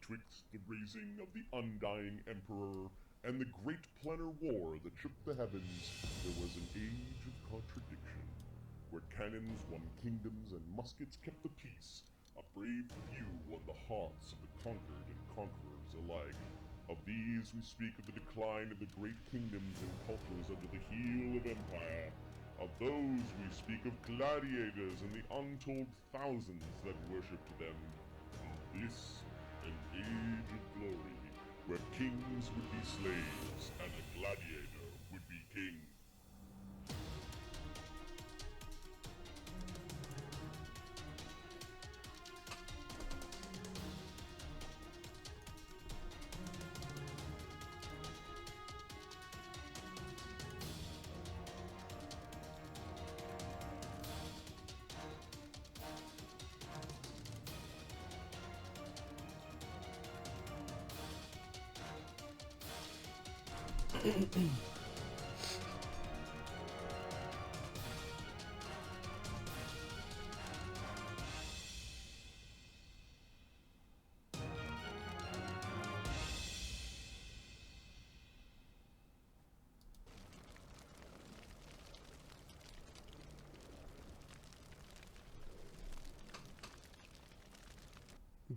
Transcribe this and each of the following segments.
betwixt the raising of the undying emperor and the great planar war that shook the heavens, there was an age of contradiction, where cannons won kingdoms and muskets kept the peace. A brave few won the hearts of the conquered and conquerors alike. Of these we speak of the decline of the great kingdoms and cultures under the heel of empire. Of those we speak of gladiators and the untold thousands that worshipped them. Of this, an age of glory, where kings would be slaves and a gladiator would be king.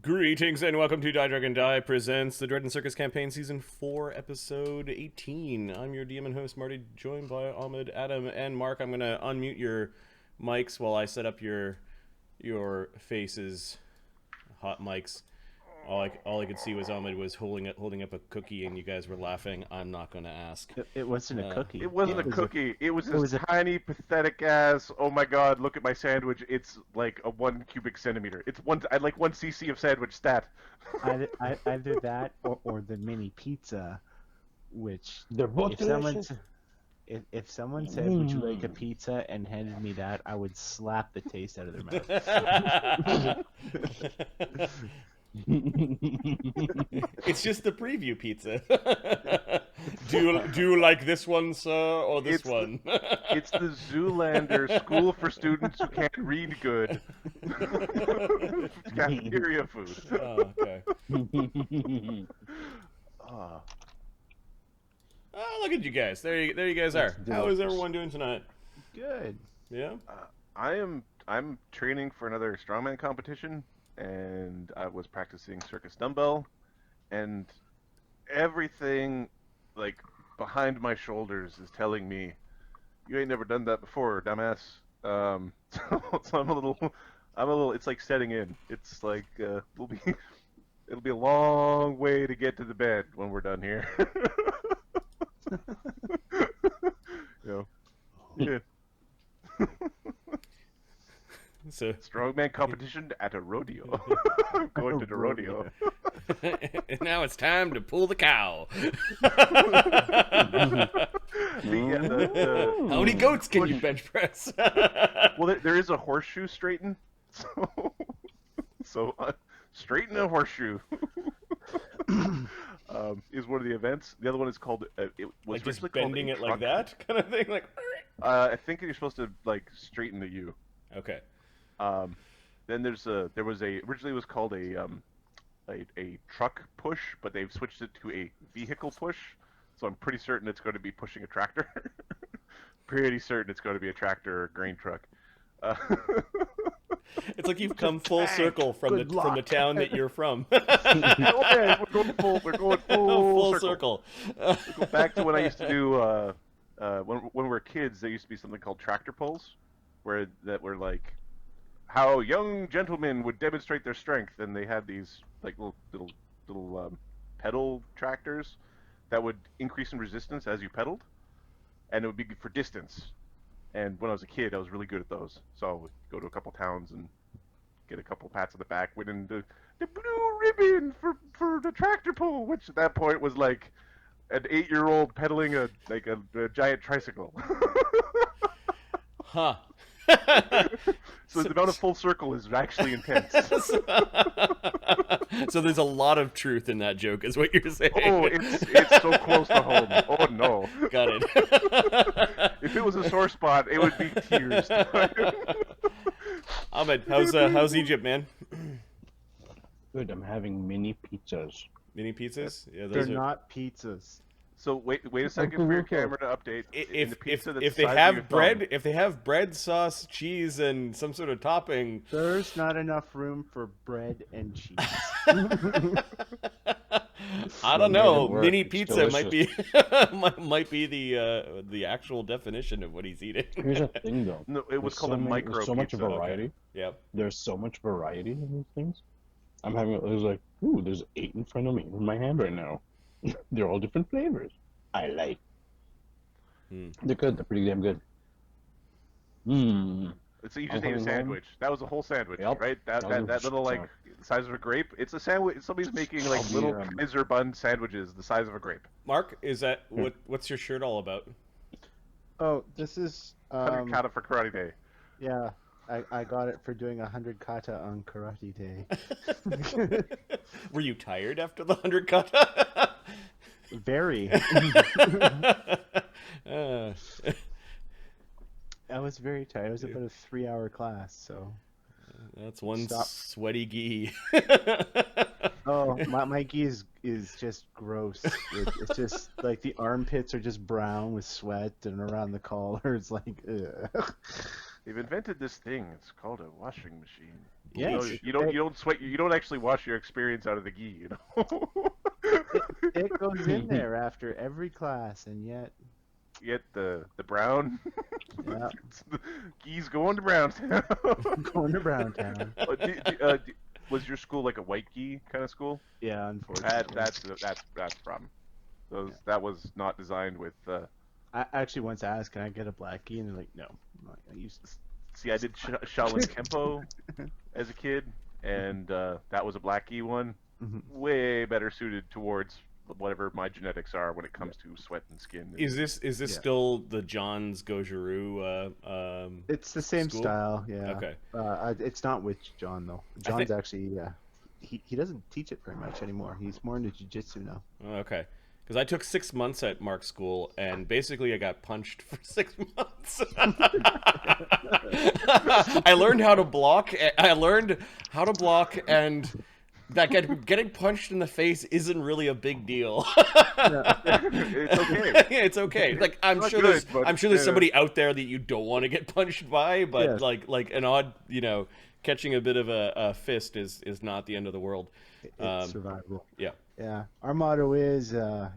Greetings and welcome to Die Dragon Die presents the Dread and Circus Campaign Season 4, Episode 18. I'm your DM and host, Marty, joined by Ahmed, Adam, and Mark. I'm going to unmute your mics while I set up your faces, hot mics. All I could see was Ahmed was holding up a cookie and you guys were laughing. I'm not going to ask. It wasn't a cookie. It wasn't a cookie. It was this tiny, pathetic ass. Oh my god! Look at my sandwich. It's like a 1 cubic centimeter. It's I'd like 1 cc of sandwich stat. Either that or the mini pizza, which they're both delicious. If someone said, "Would you like a pizza?" and handed me that, I would slap the taste out of their mouth. It's just the preview pizza. do you like this one, sir, or this one? It's the Zoolander School for Students Who Can't Read Good. Cafeteria food. Oh, okay. Oh, look at you guys. There you guys are. How is everyone doing tonight? Good. Yeah. I'm training for another strongman competition. And I was practicing Circus dumbbell, and everything, like, behind my shoulders is telling me, "You ain't never done that before, dumbass." So I'm a little. It's like setting in. It's like it'll be a long way to get to the bed when we're done here. Yeah. So strongman competition at a rodeo. I'm going to the rodeo. Now it's time to pull the cow. How many goats can you bench press? Well, there is a horseshoe straighten, so straighten a horseshoe is one of the events. The other one is called it was like just called bending it like that kind of thing. Like I think you're supposed to like straighten the U. Okay. Then originally it was called a truck push, but they've switched it to a vehicle push. So I'm pretty certain it's going to be pushing a tractor. Pretty certain it's going to be a tractor or a grain truck. It's like you've come full circle from the town that you're from. Okay, we're going full circle. We go back to when I used to do when we were kids. There used to be something called tractor pulls, were like how young gentlemen would demonstrate their strength, and they had these like little pedal tractors that would increase in resistance as you pedaled, and it would be good for distance. And when I was a kid, I was really good at those, so I would go to a couple towns and get a couple pats on the back, winning the blue ribbon for the tractor pull, which at that point was like an 8-year-old pedaling a giant tricycle. Huh. So the amount of full circle is actually intense. So there's a lot of truth in that joke, is what you're saying. Oh, it's so close to home. Oh no. Got it. If it was a sore spot, it would be tears. Ahmed, how's Egypt, man? Good. I'm having mini pizzas. Mini pizzas? Yeah, They're those are. not pizzas. So wait a second for your camera to update. In the If pizza that's if the they size of your have bread, thumb. if they have bread, sauce, cheese, and some sort of topping. There's not enough room for bread and cheese. I don't made it know. work. Mini It's pizza might be might be the actual definition of what he's eating. Here's the thing, though. No, it was There's called so a many- micro There's so much pizza. variety. Yep. There's so much variety in these things. I'm having. It was like, ooh, there's 8 in front of me in my hand right now. They're all different flavors. I like. They're good. They're pretty damn good. Mmm. So you I'm just ate a coming sandwich. That was a whole sandwich, Yep. right? That That was that little like so- the size of a grape. It's a sandwich. Somebody's making like I'll be, little Kaiser bun sandwiches the size of a grape. Mark, is that what's your shirt all about? Oh, this is 100 kata for Karate Day. yeah. I got it for doing 100 kata on Karate Day. Were you tired after the 100 kata? Very. I was very tired. It was about a 3-hour class, so. That's one Stop. sweaty gi. Oh, my gi is just gross. It's just like the armpits are just brown with sweat, and around the collar it's like, ugh. They've invented this thing. It's called a washing machine. Yes, You don't sweat. You don't actually wash your experience out of the gi. You know. it goes in there after every class, and yet, Yet the brown. yeah, Gi's going to Brownstown. I'm going to Browntown. Was your school like a white gi kind of school? Yeah, unfortunately. That's the problem. That was not designed with. I actually once asked, "Can I get a black gi?" And they're like, "No." I'm like, I used to. See, I did Shaolin Kempo as a kid, and that was a black gi one. Mhm. Way better suited towards whatever my genetics are when it comes to sweat and skin. Is this Yeah. still the John's Goju? It's the same School? style, yeah. Okay. It's not with John though. John's actually, he doesn't teach it very much anymore. He's more into jiu-jitsu now. Okay. Because I took 6 months at Mark's school, and basically I got punched for 6 months. I learned how to block. And that getting punched in the face isn't really a big deal. It's okay. It's okay. Like I'm Not sure good, there's but, somebody out there that you don't want to get punched by, but Yes. like an odd, catching a bit of a fist is not the end of the world. It's survival. Yeah. Yeah. Our motto is,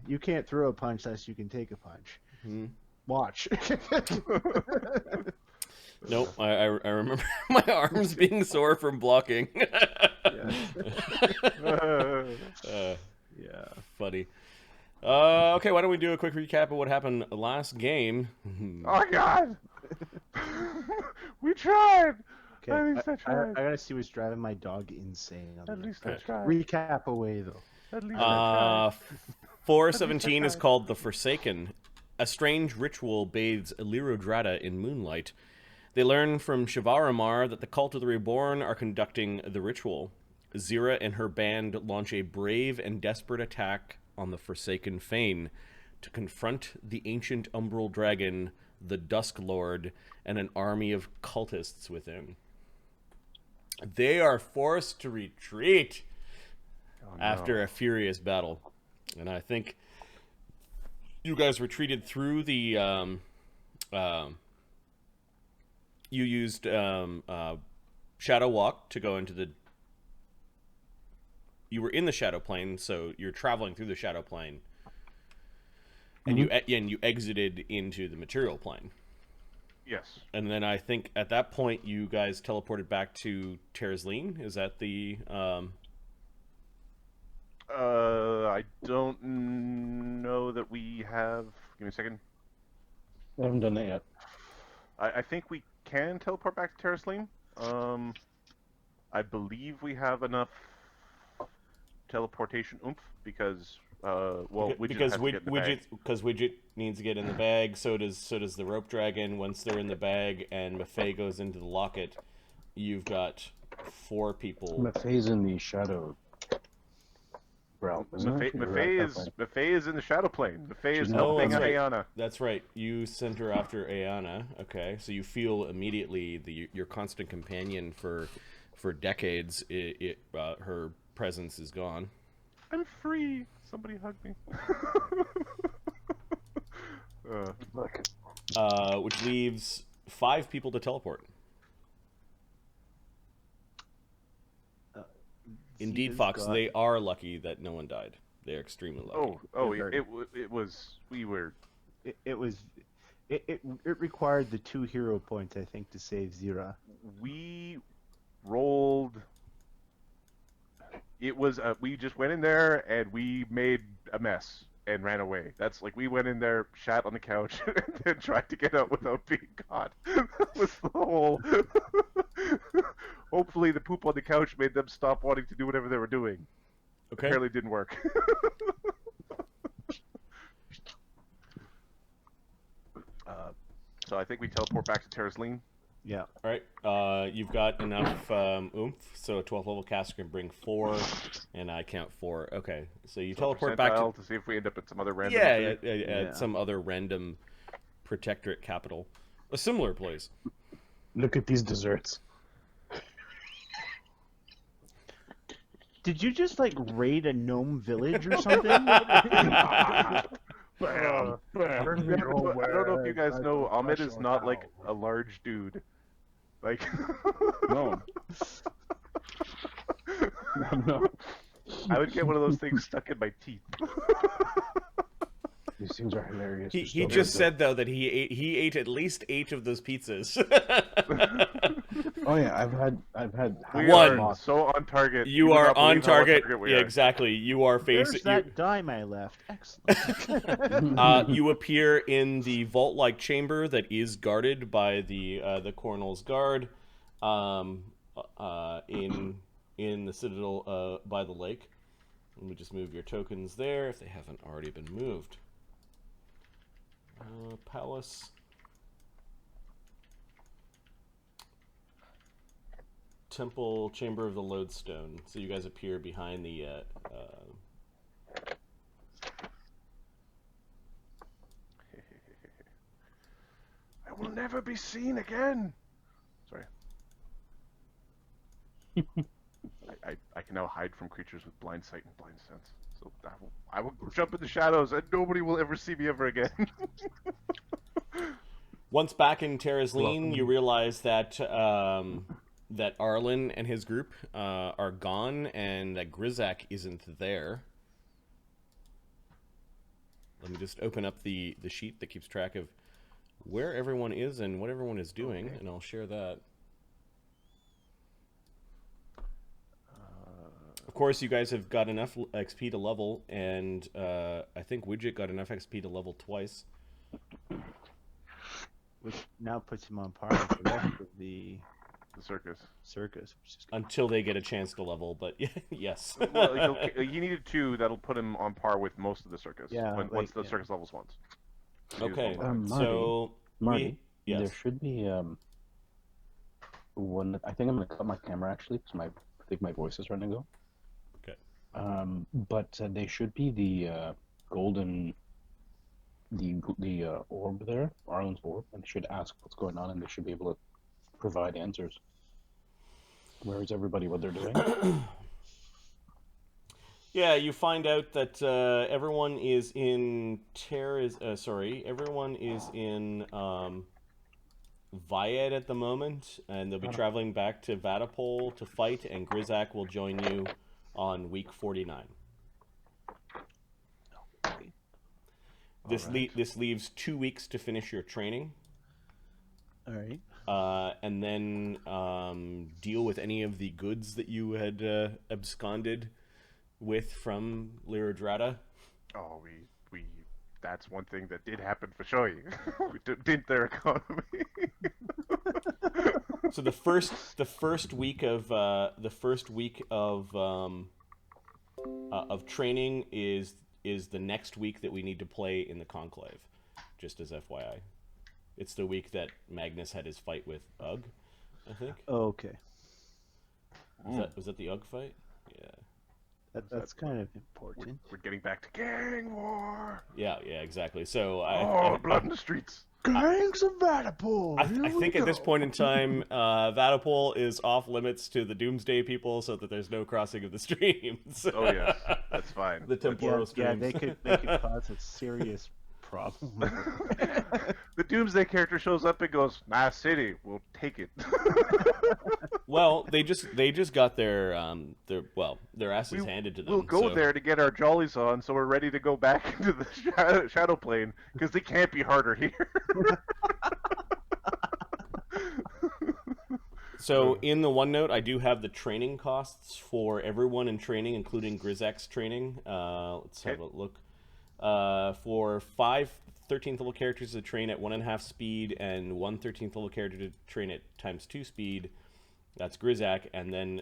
you can't throw a punch unless you can take a punch. Mhm. Watch. Nope. I remember my arms being sore from blocking. Yeah. Funny. Okay, why don't we do a quick recap of what happened last game? Oh God! We tried. Okay. At least I I tried. gotta see what's driving my dog insane. At least I tried. Recap away though. At least I tried. 417 is called The Forsaken. A strange ritual bathes Illyrodrata in moonlight. They learn from Shivaramar that the Cult of the Reborn are conducting the ritual. Zyra and her band launch a brave and desperate attack on the Forsaken Fane to confront the ancient umbral dragon, the Dusk Lord, and an army of cultists within. They are forced to retreat after a furious battle. And I think you guys retreated through the you used Shadow Walk to go into the. You were in the Shadow Plane, so you're traveling through the Shadow Plane, and you exited into the Material Plane. Yes. And then I think at that point you guys teleported back to Terraslene. Is that the? I don't know that we have. Give me a second. I haven't done that yet. I think we can teleport back to Terraslene. I believe we have enough teleportation oomph because Widget has to get in the bag. Widget needs to get in the bag. So does the rope dragon. Once they're in the bag and Maffei goes into the locket, you've got 4 people. Maffei's in the shadow realm, isn't it? Maffei is in the Shadow Plane. Maffei is She's helping that's right. Ayana. That's right. You sent her after Ayana. Okay, so you feel immediately your constant companion for decades. Her presence is gone. I'm free. Somebody hug me. Look. Which leaves 5 people to teleport. Indeed, Zita's Fox, got- they are lucky that no one died. They're extremely lucky. It was. We were. It required the 2 hero points, I think, to save Zyra. We rolled. It was. We just went in there and we made a mess and ran away. That's like we went in there, shat on the couch, and then tried to get out without being caught. That was the whole. Hopefully, the poop on the couch made them stop wanting to do whatever they were doing. Okay. Apparently, it didn't work. So I think we teleport back to Terraslene. Yeah. All right. You've got enough oomph, so a 12th level caster can bring 4, and I count 4. Okay, so you teleport back to see if we end up at some other random. at some other random protectorate capital, a similar place. Look at these desserts. Did you just like raid a gnome village or something? I don't know if you guys know, Ahmed is not like a large dude. Like No. No. I would get one of those things stuck in my teeth. These things are hilarious. He just said though that he ate at least 8 of those pizzas. Oh yeah, I've had We One. are so on target. You would are not believe on how target. we Yeah, are. exactly. You are facing. There's that dime I left. Excellent. You appear in the vault-like chamber that is guarded by the Coronel's Guard, in the Citadel by the lake. Let me just move your tokens there if they haven't already been moved. Palace. Temple, Chamber of the Lodestone. So you guys appear behind the I will never be seen again. Sorry. I can now hide from creatures with blind sight and blind sense. So I will jump in the shadows and nobody will ever see me ever again. Once back in Terraslene, you realize that that Arlen and his group are gone, and that Grizaak isn't there. Let me just open up the sheet that keeps track of where everyone is and what everyone is doing, and I'll share that. Of course, you guys have got enough XP to level, and I think Widget got enough XP to level twice. Which now puts him on par with the rest of the circus. Which is Until they get a chance to level, but yes. Well, he needed 2. That'll put him on par with most of the circus. Yeah, once the circus levels once. Okay, Marty, so Marty, yes. there should be one. I think I'm gonna cut my camera actually because I think my voice is starting to go. Okay. But they should be the golden, the orb there, Arlen's orb, and they should ask what's going on, and they should be able to provide answers. Where is everybody? What they're doing? Yeah, you find out that everyone is in everyone is in Viad at the moment, and they'll be traveling back to Vatapol to fight, and Grizaak will join you on week 49. Okay. This leaves 2 weeks to finish your training. All right. And then deal with any of the goods that you had absconded with from Lyradrata. Oh, we that's one thing that did happen for sure. We did their economy. So the first week of training is the next week that we need to play in the Conclave. Just as FYI, it's the week that Magnus had his fight with Ugg, I think. Okay. Was that the Ugg fight? Yeah. That's kind of important. We're getting back to gang war. Yeah, exactly. So Blood in the streets. Gangs of Vatapul. I think at this point in time, Vatapul is off limits to the Doomsday people, so that there's no crossing of the streams. Oh yes, that's fine. The temporal Yeah, streams. they could cause a serious problem. The Doomsday character shows up and goes, "Nice city, we'll take it." Well, they just got their asses handed to them. We'll go so- there to get our jollies on, so we're ready to go back into the shadow plane because they can't be harder here. So in the OneNote, I do have the training costs for everyone in training, including Grizaak's training. Let's have a look. For 5 13th level characters to train at 1.5 speed and 1 13th level character to train at ×2 speed, that's Grizaak, and then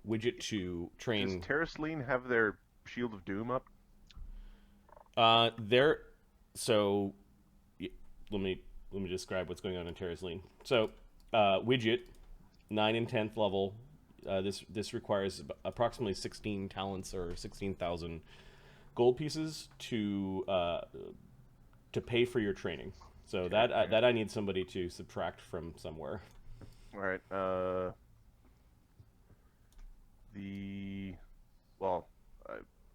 Widget to train. Does Terraslene have their Shield of Doom up? So let me describe what's going on in Terraslene. So Widget, 9 and 10th level. This requires approximately 16 talents or 16,000 gold pieces to pay for your training. So that I need somebody to subtract from somewhere. All right.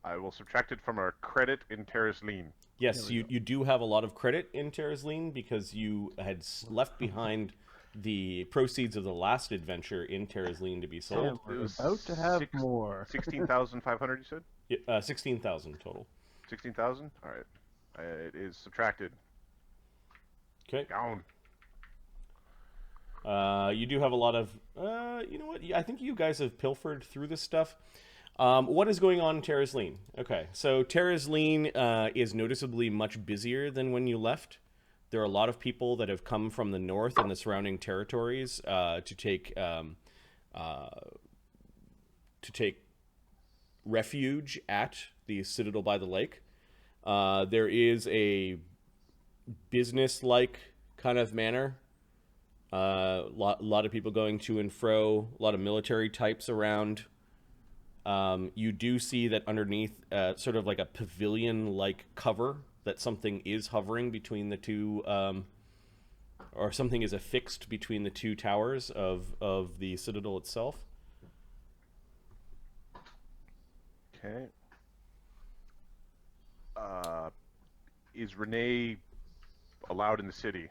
I will subtract it from our credit in Terraslene. Yes, you do have a lot of credit in Terraslene because you had left behind the proceeds of the last adventure in Terraslene to be sold. We're about to have more. 16,500, you said? 16,000 total. 16,000? All right. It is subtracted. Okay. Down. You do have a lot of... you know what? I think you guys have pilfered through this stuff. What is going on in Terraslene? Okay, so Terraslene is noticeably much busier than when you left. There are a lot of people that have come from the north and the surrounding territories to take refuge at the Citadel by the Lake. There is a business-like kind of manner. Lot of people going to and fro. A lot of military types around. You do see that underneath, sort of like a pavilion-like cover, that something is hovering between the two, or something is affixed between the two towers of the Citadel itself. Okay. Is Renee allowed in the city?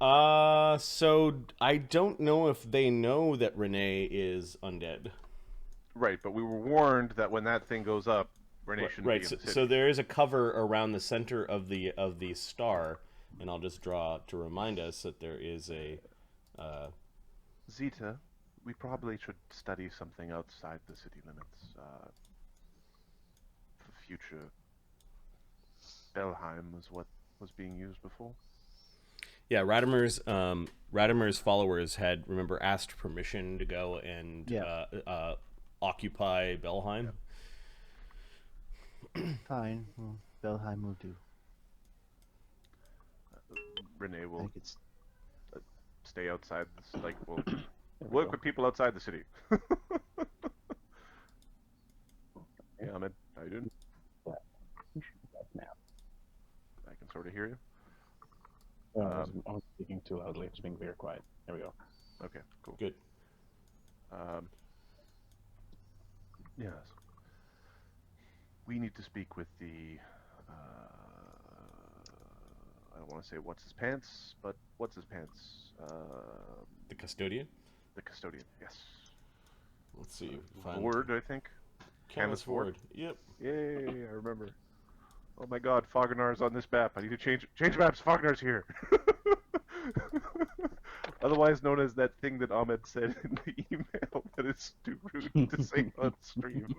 So I don't know if they know that Renee is undead. Right, but we were warned that when that thing goes up, Renee shouldn't be in the city. So there is a cover around the center of the star, and I'll just draw to remind us that there is a. Zita, we probably should study something outside the city limits. For future. Belheim was what was being used before. Yeah, Radimer's followers had asked permission to go and occupy Belheim. Fine. Well, Belheim will do. Renee I will think it's stay outside. We'll work with people outside the city. Hey, Ahmed, how you doing? I can sort of hear you. I'm speaking too loudly. It's being very quiet. There we go. Okay, cool. Good. Yes. We need to speak with the. I don't want to say what's his pants, but what's his pants? The Custodian. The Custodian. Yes. Let's see. Ward, I think. Canvas Ward. Yep. Yay! I remember. Oh my God, Fognar's on this map. I need to change maps. Fognar's here. Otherwise known as that thing that Ahmed said in the email that is too rude to say on stream.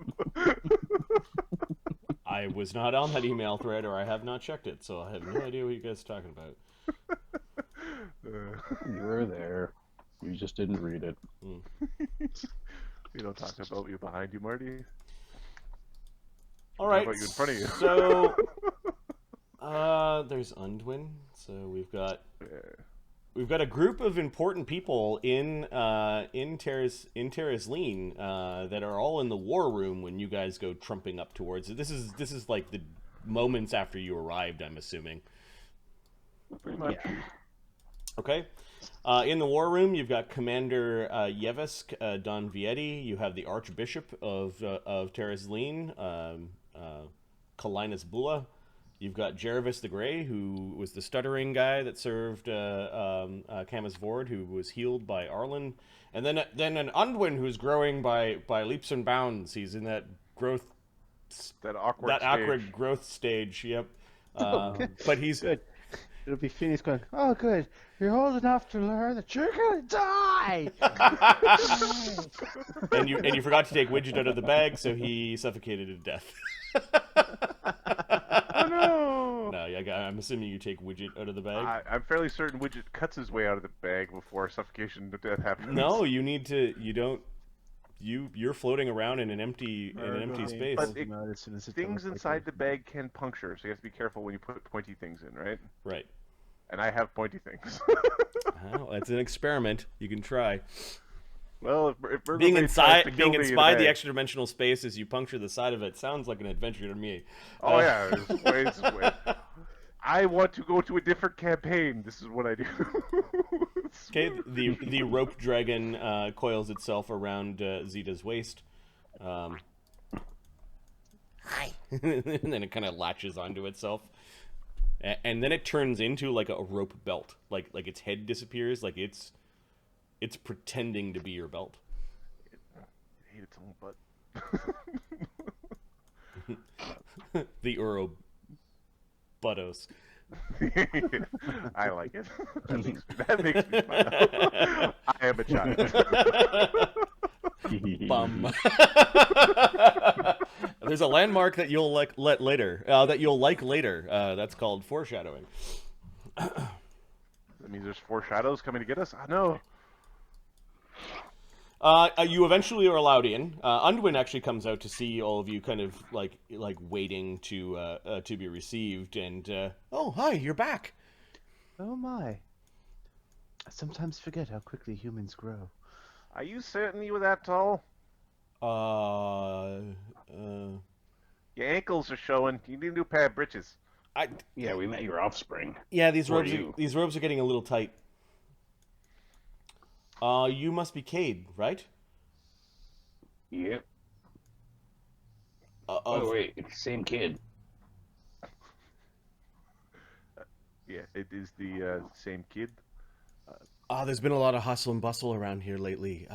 I was not on that email thread, or I have not checked it, so I have no idea what you guys are talking about. You were there. You just didn't read it. We don't talk about you behind you, Marty. All right. About you in front of you. So, there's Undwin. So we've got we've got a group of important people in Terraslene that are all in the war room when you guys go trumping up towards it. This is like the moments after you arrived, I'm assuming. Pretty much. Yeah. Okay. In the war room, you've got Commander Yevisk Don Vietti. You have the Archbishop of Terraslene, Kalinus Bula. You've got Jervis the Grey, who was the stuttering guy that served Camus Vord, who was healed by Arlen. And then an Undwin who's growing by leaps and bounds. He's in that growth... That awkward growth stage, yep. Okay. But he's... Good. It'll be Phineas going, oh, good. You're old enough to learn that you're going to die! and you forgot to take Widget out of the bag, so he suffocated to death. Oh no! No, yeah, I'm assuming you take Widget out of the bag. I'm fairly certain Widget cuts his way out of the bag before suffocation to death happens. No, you need to. You don't. You're floating around in an empty space. But things inside the bag can puncture, so you have to be careful when you put pointy things in, right? Right. And I have pointy things. Well, that's an experiment. You can try. Well, if being inside the the extra dimensional space as you puncture the side of it sounds like an adventure to me. Oh yeah, it's way. I want to go to a different campaign. This is what I do. Okay, the rope dragon coils itself around Zita's waist. Hi. And then it kind of latches onto itself. And then it turns into like a rope belt. Like its head disappears, like it's pretending to be your belt. I hate its own butt. The Ouroboros. I like it. That makes me smile. I am a child. Bum. There's a landmark that you'll like later. That's called foreshadowing. That means there's 4 shadows coming to get us. I know. You eventually are allowed in. Undwin actually comes out to see all of you, kind of like waiting to be received. And oh, hi, you're back. Oh my! I sometimes forget how quickly humans grow. Are you certain you were that tall? Your ankles are showing. You need a new pair of breeches. Yeah, we met your offspring. Yeah, these Or robes. you. These robes are getting a little tight. You must be Cade, right? Yep. Oh wait, it's the same kid. Yeah, it is the same kid. There's been a lot of hustle and bustle around here lately.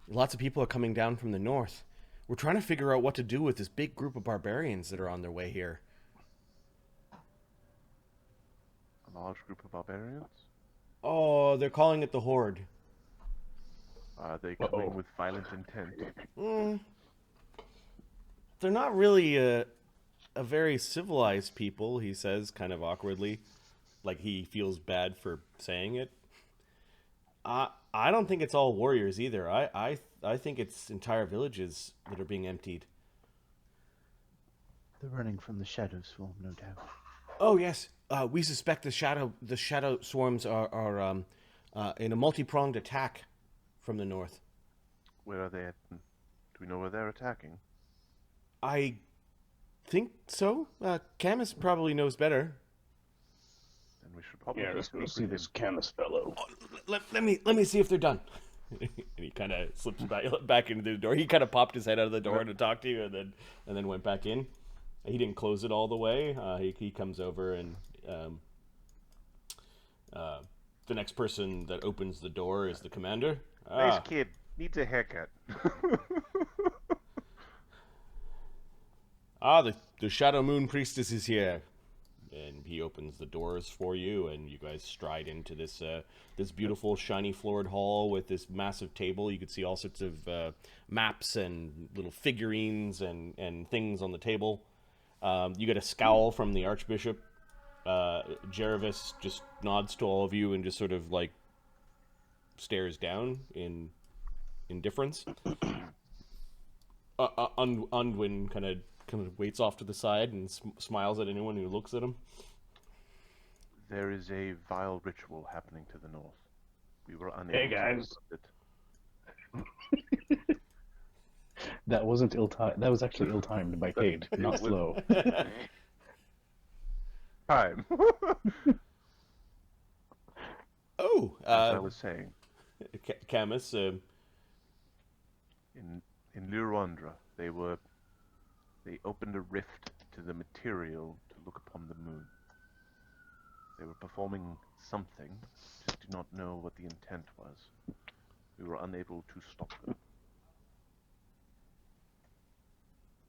Lots of people are coming down from the north. We're trying to figure out what to do with this big group of barbarians that are on their way here. A large group of barbarians? Oh, they're calling it the Horde. Are they coming with violent intent? They're not really a very civilized people, he says, kind of awkwardly. Like he feels bad for saying it. I don't think it's all warriors either. I think it's entire villages that are being emptied. They're running from the Shadow Swarm, no doubt. Oh yes, we suspect the Shadow Swarms are in a multi-pronged attack from the north. Where are they at? Do we know where they're attacking? I think so. Camus probably knows better. Then we should probably Let's go see this Camus fellow. Let me see if they're done. And he kind of slips back into the door. He kind of popped his head out of the door to talk to you, and then went back in. He didn't close it all the way. He comes over, and the next person that opens the door is the commander. Nice kid. Needs a haircut. The Shadow Moon Priestess is here. And he opens the doors for you, and you guys stride into this this beautiful, shiny floored hall with this massive table. You can see all sorts of maps and little figurines and things on the table. You get a scowl from the Archbishop. Jervis just nods to all of you and just sort of like stares down in indifference. Undwin kind of waits off to the side and smiles at anyone who looks at him. There is a vile ritual happening to the north. We were unable Hey, to guys. interrupt it. That wasn't ill-timed. That was actually ill-timed by Cade, It not was- slow. Time. Oh, As I was saying, Camus, in Lurandra, they opened a rift to the material to look upon the moon. They were performing something, just do not know what the intent was. We were unable to stop them.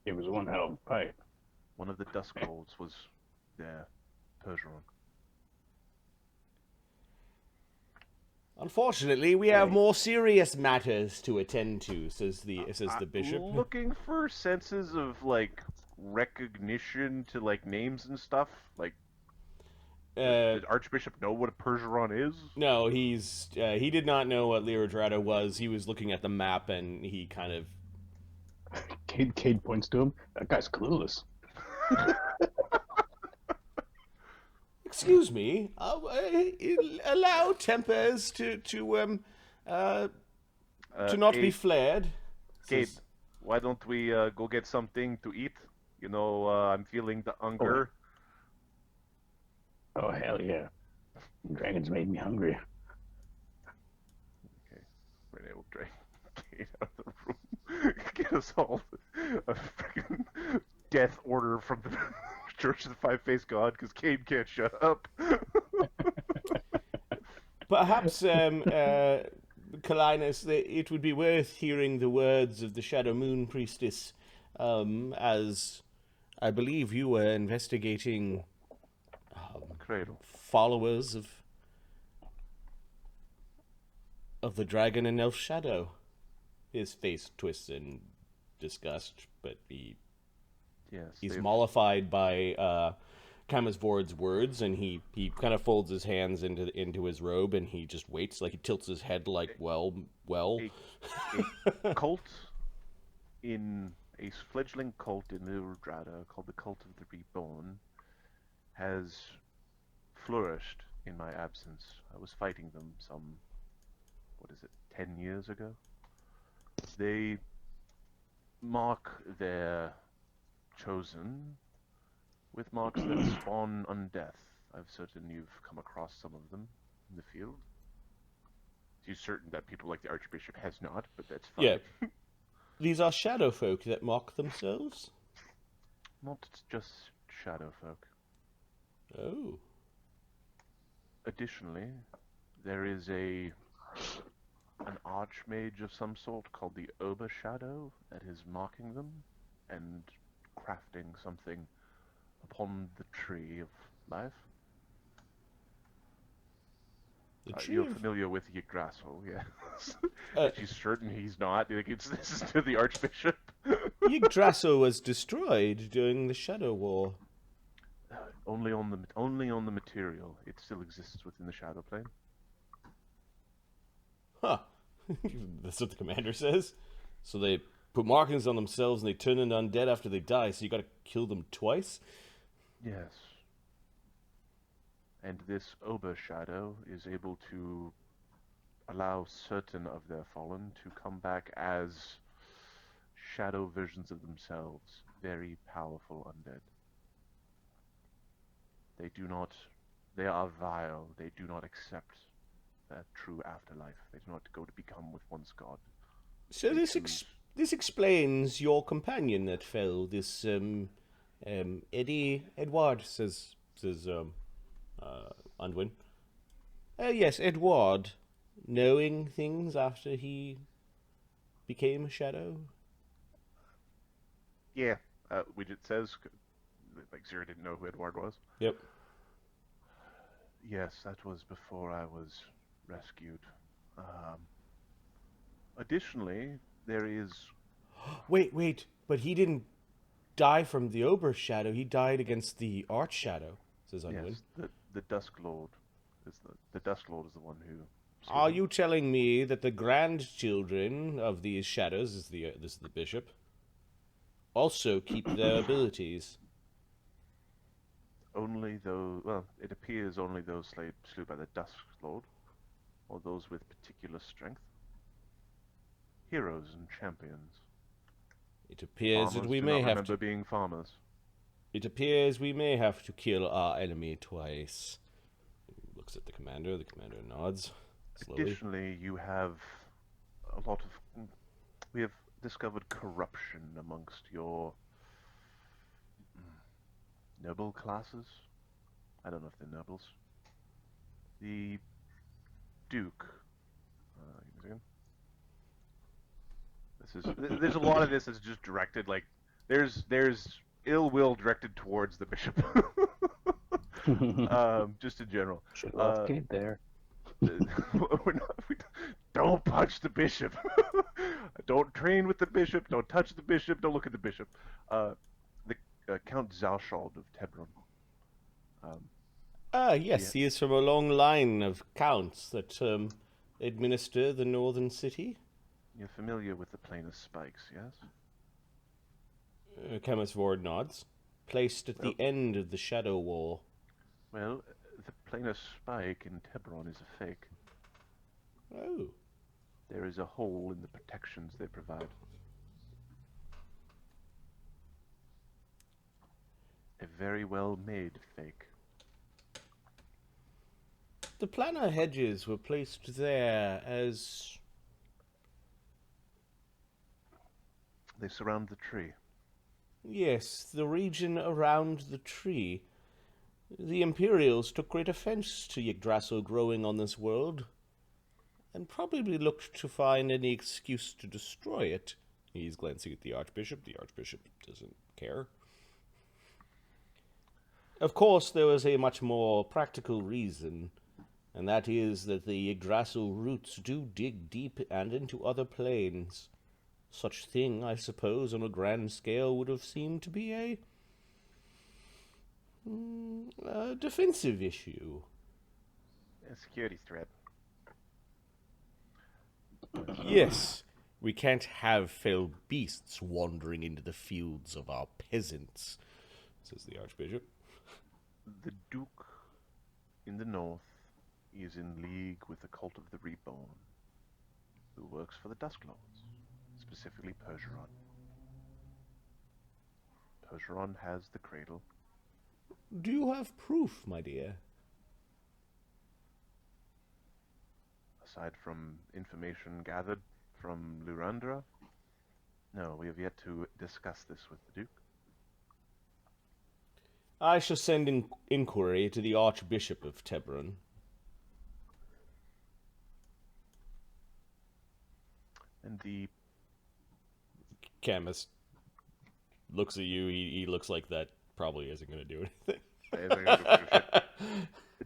It was one hell of a fight. One of the Dusk Lords was there, Pergeron. unfortunately, we have more serious matters to attend to, says the bishop. Looking for senses of like recognition to like names and stuff. Like, did Archbishop know what a Pergeron is? No, he did not know what Lyradrata was. He was looking at the map, and he kind of... Cade points to him. That guy's clueless. Excuse me, allow tempers to not be Cade, flared. Cade, Says- why don't we go get something to eat? You know, I'm feeling the hunger. Oh, hell yeah. Dragons made me hungry. Okay, Renee will drag Cade out of the room. Get us all a freaking death order from the Church of the Five-Faced God, because Cade can't shut up. Perhaps, Kalinus, it would be worth hearing the words of the Shadow Moon Priestess, as I believe you were investigating Cradle. followers of the dragon and elf shadow. His face twists in disgust, but he's Yes, mollified by Camusvord's words, and he kind of folds his hands into his robe, and he just waits, like he tilts his head, like well. a cult a fledgling cult in Lurdrada called the Cult of the Reborn has flourished in my absence. I was fighting them some, 10 years ago? They mark their chosen with marks that spawn undeath. I'm certain you've come across some of them in the field. He's certain that people like the Archbishop has not, but that's fine. Yeah. These are shadow folk that mock themselves? Not just shadow folk. Oh. Additionally, there is an archmage of some sort called the Obershadow that is marking them and crafting something upon the tree of life. The tree You're of... familiar with Yggdrasil, yes. Uh, She's certain he's not. Like, this is to the Archbishop. Yggdrasil was destroyed during the Shadow War. Only on the material. It still exists within the Shadow Plane. Huh. That's what the commander says. So they put markings on themselves and they turn into undead after they die, so you gotta kill them twice? Yes. And this Obershadow is able to allow certain of their fallen to come back as shadow versions of themselves. Very powerful undead. They are vile. They do not accept that true afterlife. They do not go to become with one's god. So this explains your companion that fell, this Eddie Edward, says Unwin. Yes, Edward, knowing things after he became a shadow. Yeah, Widget says, like Zyra didn't know who Edward was. Yep. Yes, that was before I was rescued. Additionally, there is... Wait, but he didn't die from the Ober Shadow, he died against the Arch Shadow, says Unwin. Yes, the Dusk Lord. The Dusk Lord is the one who... Are you telling me that the grandchildren of these shadows, this is the bishop, also keep their abilities? only those. Well, it appears only those slew by the Dusk Lord, or those with particular strength. Heroes and champions. It appears Farmers that we do may not have remember to. being farmers. It appears we may have to kill our enemy twice. He looks at the commander. The commander nods slowly. Additionally, you have a lot of. We have discovered corruption amongst your noble classes. I don't know if they're nobles. The Duke. Give me a second. There's a lot of this that's just directed like there's ill will directed towards the bishop. Just in general. Should love Kate there. Don't punch the bishop. Don't train with the bishop. Don't touch the bishop. Don't look at the bishop. The Count Zalshald of Tebron. Yes, he is from a long line of counts that administer the northern city. You're familiar with the Plane of Spikes, yes? Chemist Vord nods. Placed at the end of the Shadow Wall. Well, the Plane of Spike in Tebron is a fake. Oh. There is a hole in the protections they provide. A very well made fake. The planar hedges were placed there as... They surround the tree. Yes, the region around the tree. The Imperials took great offense to Yggdrasil growing on this world, and probably looked to find any excuse to destroy it. He's glancing at the Archbishop. The Archbishop doesn't care. Of course, there was a much more practical reason, and that is that the Yggdrasil roots do dig deep and into other planes. Such thing, I suppose, on a grand scale would have seemed to be a defensive issue. A security threat. Yes, we can't have fell beasts wandering into the fields of our peasants, says the Archbishop. The Duke in the north is in league with the Cult of the Reborn, who works for the Dusk Lords, specifically Percheron. Percheron has the cradle. Do you have proof, my dear? Aside from information gathered from Lurandra, no, we have yet to discuss this with the Duke. I shall send inquiry to the Archbishop of Tebron. And the Camus looks at you. He looks like that probably isn't going to do anything.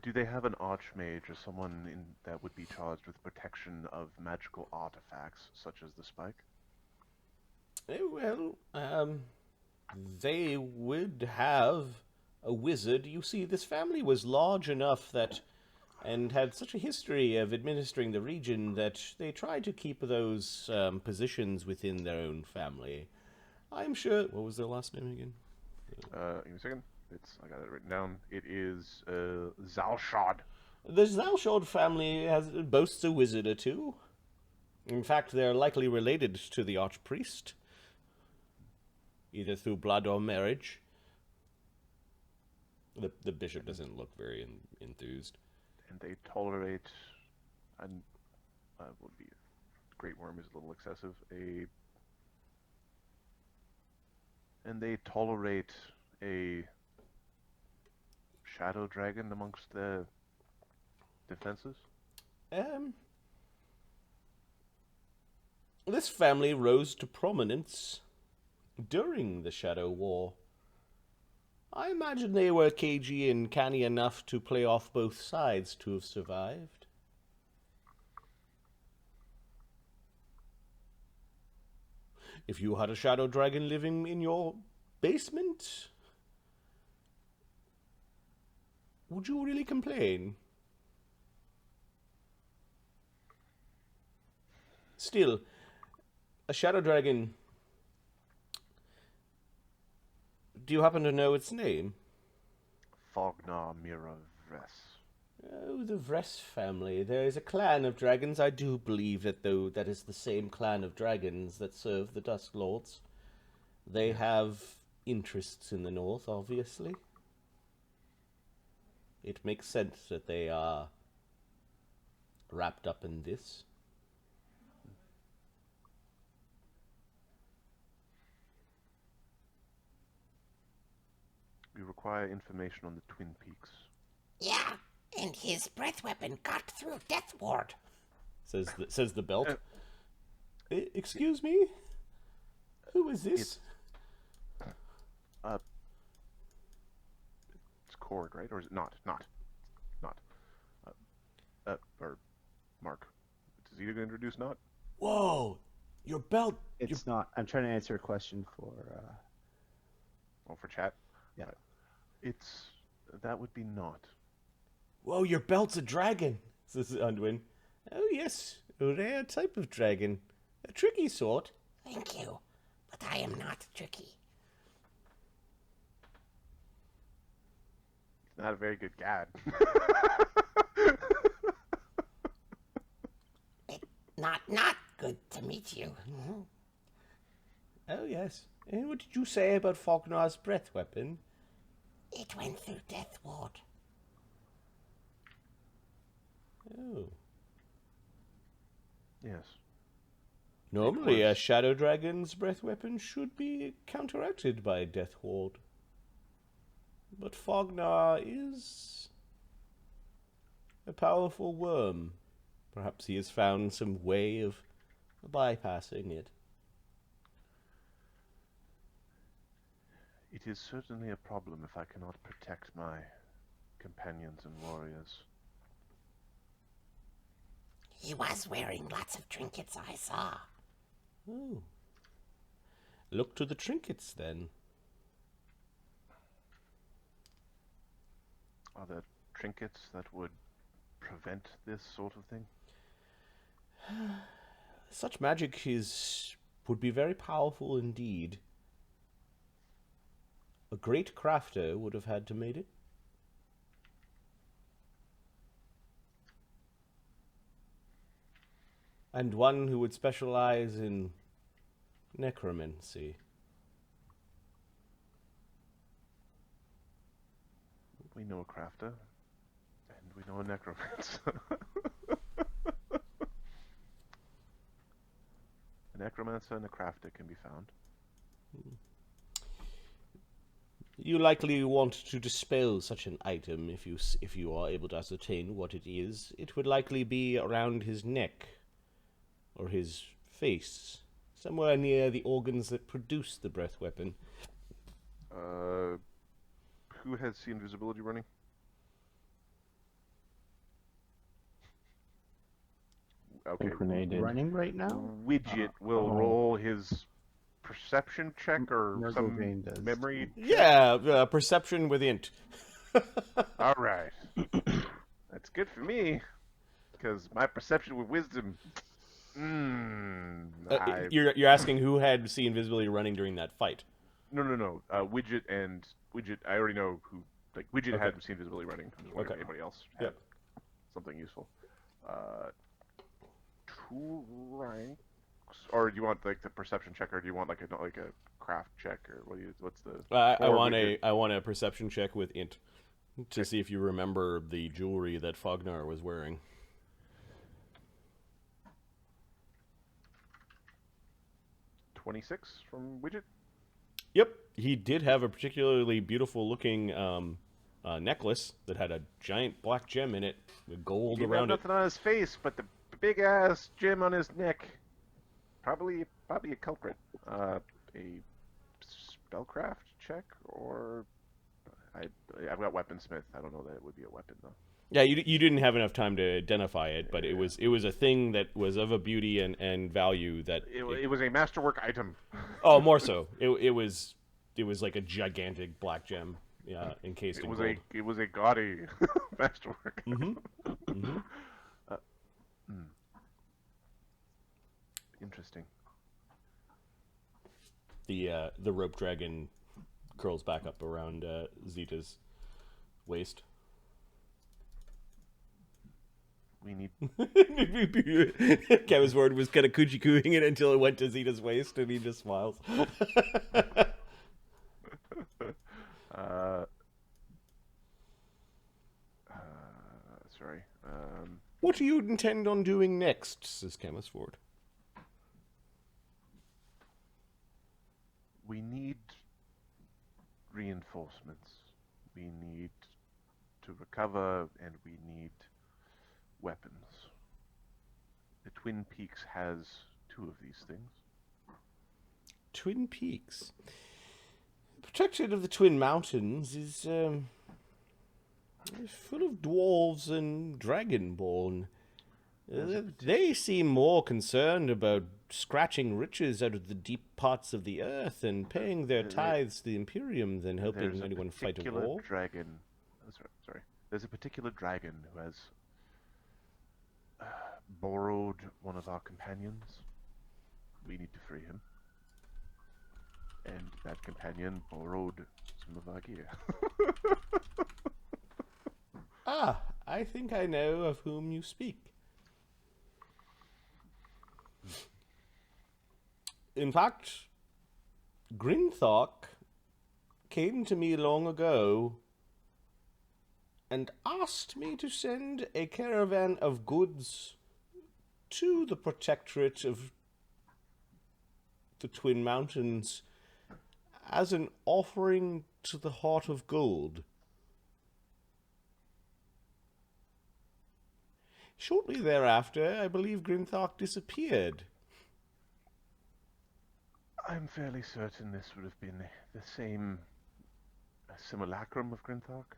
Do they have an archmage or someone that would be charged with protection of magical artifacts, such as the spike? Well, they would have a wizard. You see, this family was large enough that, and had such a history of administering the region, that they tried to keep those positions within their own family. I'm sure... What was their last name again? Give me a second. I got it written down. It is Zalshad. The Zalshad family boasts a wizard or two. In fact, they're likely related to the Archpriest, either through blood or marriage. The bishop doesn't look very enthused. And they tolerate, and would be Great Worm is a little excessive. And they tolerate a shadow dragon amongst their defenses. This family rose to prominence during the Shadow War. I imagine they were cagey and canny enough to play off both sides to have survived. If you had a shadow dragon living in your basement, would you really complain? Still, a shadow dragon... Do you happen to know its name? Fognar Mira Vress? Oh, the Vress family. There is a clan of dragons. I do believe that, though, that is the same clan of dragons that serve the Dusk Lords. They have interests in the north, obviously. It makes sense that they are wrapped up in this. We require information on the Twin Peaks. Yeah, and his breath weapon got through Death Ward. Says the belt. Excuse me? Who is this? It's Cord, right? Or is it not? Not. Or Mark. Is Zita gonna introduce not? Whoa! Your belt! It's not. I'm trying to answer a question for. Oh, for chat? Yeah. That would be not. Whoa, your belt's a dragon! Says Unwin. Oh, yes. A rare type of dragon. A tricky sort. Thank you, but I am not tricky. Not a very good gad. Not good to meet you. Oh, yes. And what did you say about Falknar's breath weapon? It went through Death Ward. Oh. Yes. Normally, a Shadow Dragon's breath weapon should be counteracted by Death Ward. But Fognar is a powerful worm. Perhaps he has found some way of bypassing it. It is certainly a problem if I cannot protect my companions and warriors. He was wearing lots of trinkets, I saw. Oh. Look to the trinkets, then. Are there trinkets that would prevent this sort of thing? Such magic would be very powerful indeed. A great crafter would have had to made it. And one who would specialize in necromancy. We know a crafter, and we know a necromancer. A necromancer and a crafter can be found. You likely want to dispel such an item if you are able to ascertain what it is. It would likely be around his neck, or his face, somewhere near the organs that produce the breath weapon. Who has seen invisibility running? Okay. Grenade. Running right now? Widget will roll his perception check or some Nergulbane does. memory. Yeah, perception with int. All right. That's good for me, because my perception with wisdom. You're asking who had seen invisibility running during that fight. No. Widget. I already know who. Like Widget Okay. had seen invisibility running. I'm just wondering if anybody else had Yep. something useful. 2 ranks, or do you want like the perception check, or do you want like a craft check, or what's the? I or want Widget? a perception check with int to see if you remember the jewelry that Fognar was wearing. 26 from Widget. Yep, he did have a particularly beautiful looking necklace that had a giant black gem in it with gold He had around it. nothing on his face, but the big ass gem on his neck. Probably a culprit. A spellcraft check, or I've got weaponsmith. I don't know that it would be a weapon though. Yeah, you didn't have enough time to identify it, but it was a thing that was of a beauty and value that. It was a masterwork item. Oh, more so. It was like a gigantic black gem, encased in gold. It was a gaudy masterwork. Mm-hmm. Interesting. The rope dragon curls back up around Zita's waste. We need. Kevin's word was kind of coochie-cooing it until it went to Zita's waist, and he just smiles. Sorry. What do you intend on doing next? Says Camusford. We need reinforcements. We need to recover, and we need weapons. The Twin Peaks has 2 of these things. Twin Peaks. Protectorate of the Twin Mountains is full of dwarves and dragonborn. They seem more concerned about scratching riches out of the deep parts of the earth and paying their tithes to the Imperium than helping anyone fight a war. Dragon. Sorry. There's a particular dragon who has borrowed one of our companions. We need to free him. And that companion borrowed some of our gear. Ah, I think I know of whom you speak. In fact, Grintharke came to me long ago and asked me to send a caravan of goods to the Protectorate of the Twin Mountains as an offering to the Heart of Gold. Shortly thereafter, I believe Grintharke disappeared. I'm fairly certain this would have been the same simulacrum of Grintharke.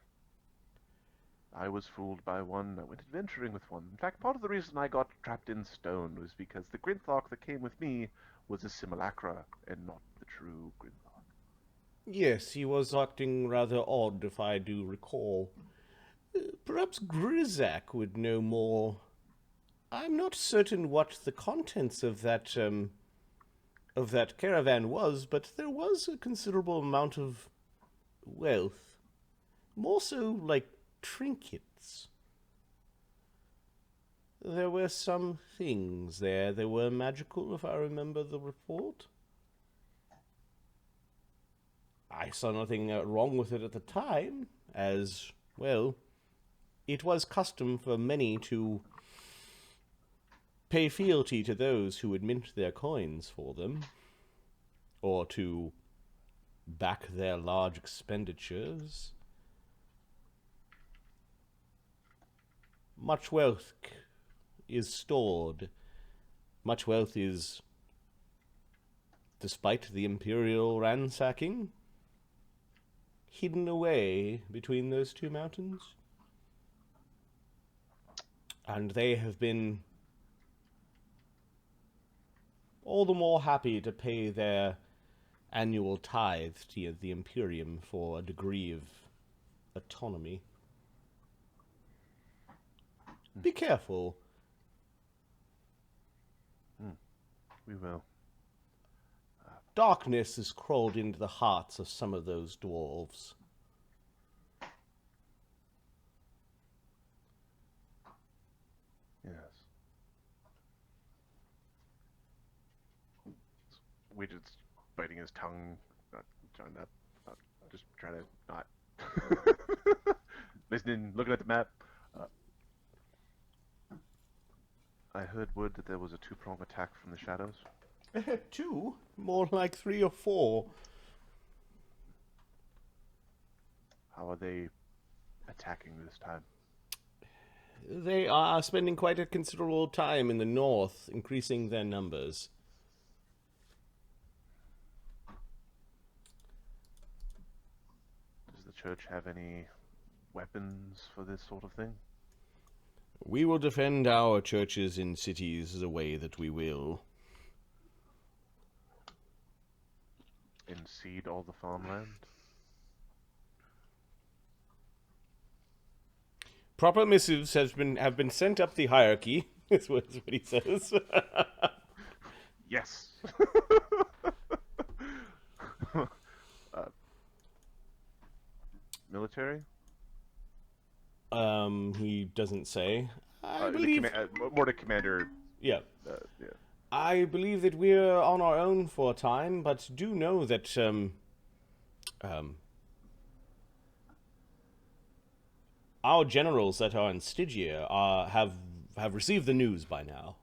I was fooled by one, I went adventuring with one. In fact, part of the reason I got trapped in stone was because the Grintharke that came with me was a simulacra and not the true Grintharke. Yes, he was acting rather odd, if I do recall. Perhaps Grizaak would know more. I'm not certain what the contents of that caravan was, but there was a considerable amount of wealth. More so like trinkets. There were some things there. They were magical, if I remember the report. I saw nothing wrong with it at the time, as, well, it was custom for many to pay fealty to those who would mint their coins for them, or to back their large expenditures. Much wealth is stored. Much wealth is, despite the Imperial ransacking, hidden away between those 2 mountains. And they have been all the more happy to pay their annual tithe to the Imperium for a degree of autonomy. Be careful. We will. Darkness has crawled into the hearts of some of those dwarves. Yes. Widget's biting his tongue, not trying to, just trying to not listening, looking at the map. I heard word that there was a 2-prong attack from the shadows. 2? More like 3 or 4. How are they attacking this time? They are spending quite a considerable time in the north, increasing their numbers. Does the church have any weapons for this sort of thing? We will defend our churches in cities the way that we will. And cede all the farmland? Proper missives have been sent up the hierarchy. That's what he says. Yes. Military? He doesn't say. I The believe. more to Commander. Yeah. Yeah. I believe that we're on our own for a time, but do know that our generals that are in Stygia have received the news by now.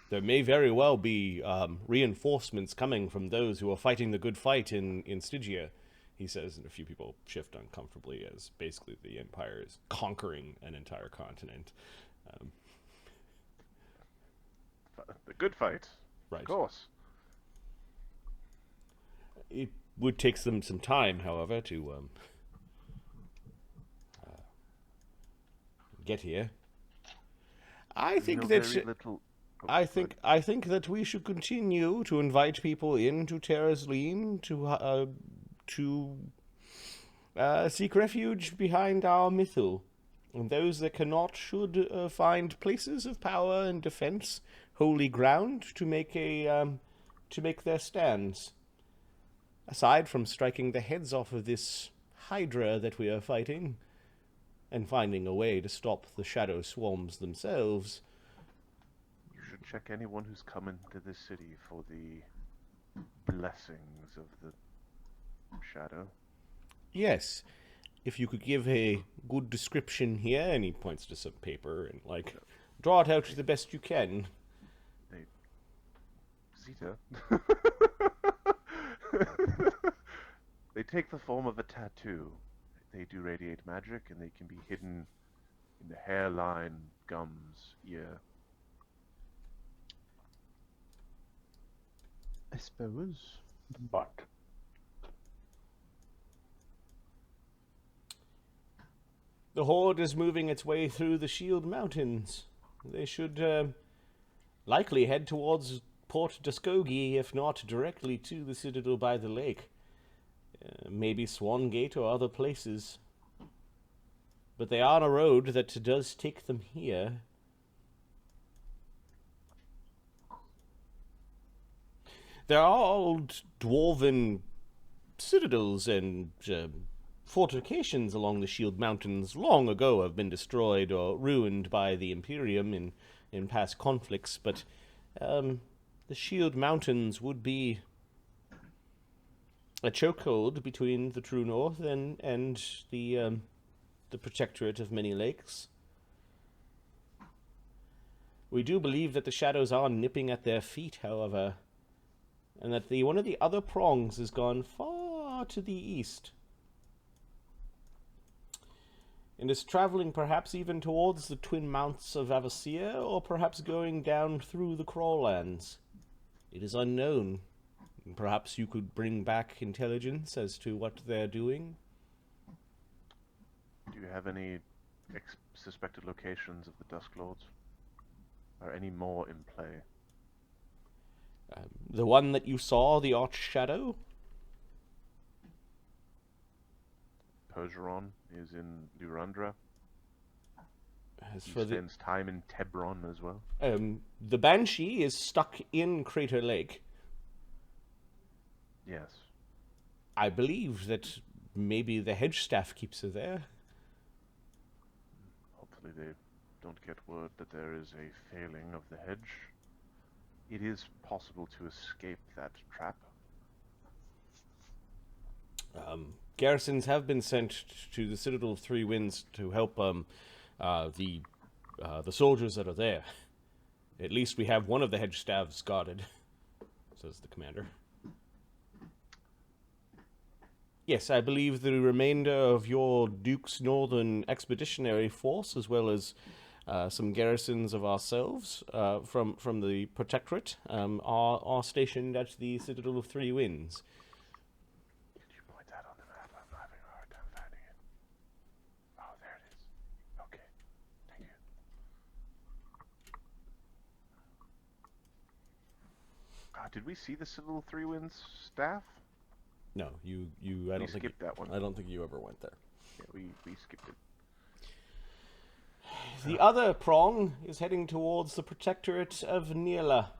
There may very well be reinforcements coming from those who are fighting the good fight in Stygia, he says, and a few people shift uncomfortably as basically the Empire is conquering an entire continent. The good fight. Right. Of course. It would take them some time, however, to get here. I think that I think that we should continue to invite people into Terraslene to seek refuge behind our mythal, and those that cannot should find places of power and defense, holy ground to make their stands. Aside from striking the heads off of this hydra that we are fighting, and finding a way to stop the shadow swarms themselves. You should check anyone who's come into this city for the blessings of the shadow. Yes, if you could give a good description here, and he points to some paper, and, draw it out the best you can. Zita. They take the form of a tattoo. They do radiate magic, and they can be hidden in the hairline, gums, ear. I suppose. But The horde is moving its way through the Shield Mountains. They should likely head towards Port Duskogi, if not directly to the Citadel by the lake. Maybe Swangate or other places. But they are on a road that does take them here. There are old dwarven citadels and fortifications along the Shield Mountains long ago have been destroyed or ruined by the Imperium in past conflicts, but the Shield Mountains would be a chokehold between the True North and the Protectorate of Many Lakes. We do believe that the shadows are nipping at their feet, however, and that one of the other prongs has gone far to the east, and is traveling perhaps even towards the Twin Mountains of Avasia, or perhaps going down through the Crawlands. It is unknown. Perhaps you could bring back intelligence as to what they're doing. Do you have any suspected locations of the Dusk Lords? Are any more in play? The one that you saw, the Arch Shadow? Pergeron is in Lurandra. As He for spends time in Tebron as well. the Banshee is stuck in Crater Lake. Yes. I believe that maybe the hedge staff keeps her there. Hopefully they don't get word that there is a failing of the hedge. It is possible to escape that trap. Garrisons have been sent to the Citadel of Three Winds to help the soldiers that are there. At least we have one of the hedge staffs guarded, says the commander. Yes, I believe the remainder of your Duke's Northern Expeditionary Force, as well as some garrisons of ourselves from the Protectorate, are stationed at the Citadel of Three Winds. Could you point that on the map? I'm having a hard time finding it. Oh, there it is. Okay. Thank you. Did we see the Citadel Three Winds staff? No, I don't think skipped that one. I don't think you ever went there. Yeah, we skipped it. The other prong is heading towards the Protectorate of Nila.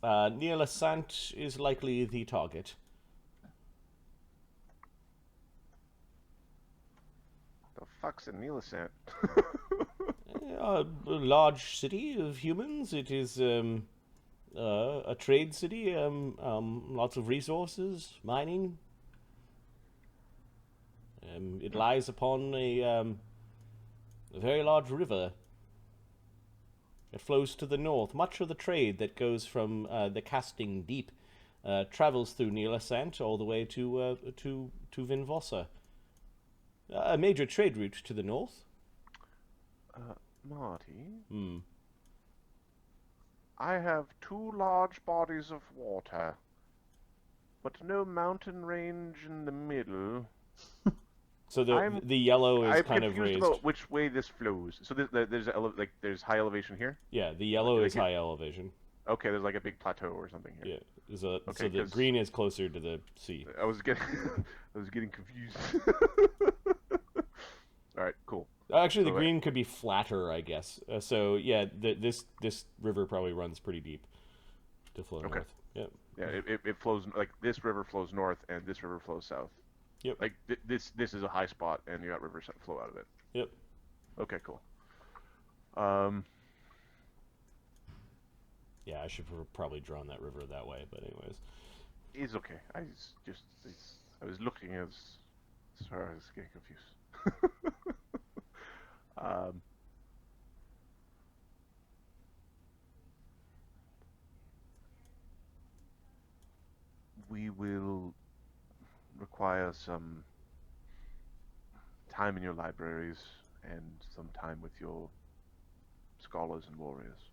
Nila Sant is likely the target. fuck's in Neelasant? A large city of humans. It is a trade city. Lots of resources, mining. It lies upon a very large river. It flows to the north. Much of the trade that goes from the Casting Deep travels through Neelasant all the way to Vinvossa. A major trade route to the north. Marty? Hmm. I have 2 large bodies of water, but no mountain range in the middle. So the yellow is I'm kind of confused raised. about which way this flows. So there's high elevation here. Yeah, the yellow Like is high elevation. Okay, there's like a big plateau or something here. Yeah, Okay, so the 'cause- green is closer to the sea. I was getting I was getting confused. All right, cool. Actually, the So, green could be flatter, I guess. So yeah, this river probably runs pretty deep to flow Okay. north. Yep. Yeah, it flows like this river flows north and this river flows south. Yep. Like this is a high spot and you got rivers that flow out of it. Yep. Okay, cool. Yeah, I should have probably drawn that river that way, but anyways. It's okay. I was looking as sorry, I was getting confused. We will require some time in your libraries and some time with your scholars and warriors.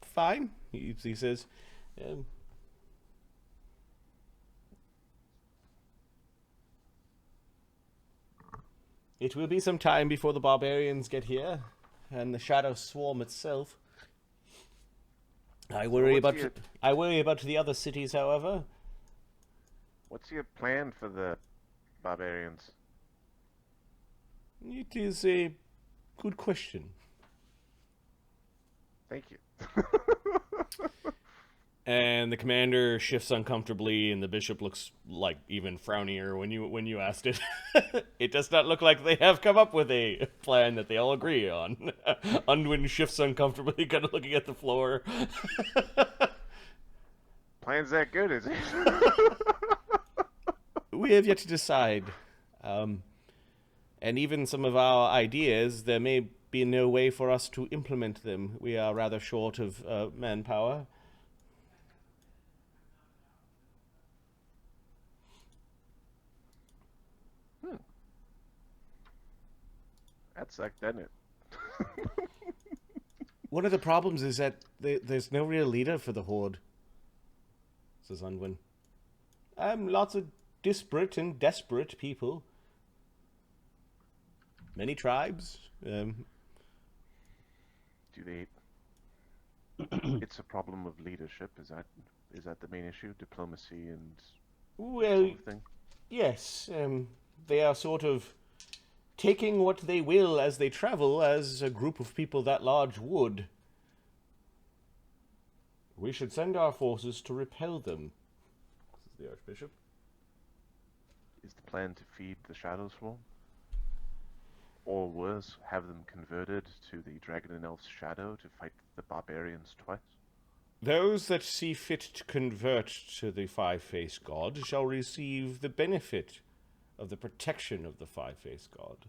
Fine, he says. It will be some time before the barbarians get here, and the Shadow Swarm itself. I worry about the other cities, however. What's your plan for the barbarians? It is a good question. Thank you. And the commander shifts uncomfortably, and the bishop looks like even frownier when you asked it. It does not look like they have come up with a plan that they all agree on. Unwin shifts uncomfortably, kind of looking at the floor. Plan's that good, is it? We have yet to decide. And even some of our ideas, there may be no way for us to implement them. We are rather short of manpower. That's like, doesn't it? One of the problems is that there's no real leader for the horde, says Unwin. Lots of disparate and desperate people. Many tribes. Do they? It's a problem of leadership. Is that the main issue? Diplomacy and Well, sort of thing? yes. They are sort of taking what they will as they travel, as a group of people that large would. We should send our forces to repel them, says the Archbishop. Is the plan to feed the Shadow Swarm? Or worse, have them converted to the Dragon and Elf's shadow to fight the barbarians twice? Those that see fit to convert to the Five-Faced God shall receive the benefit of the protection of the Five-Faced God.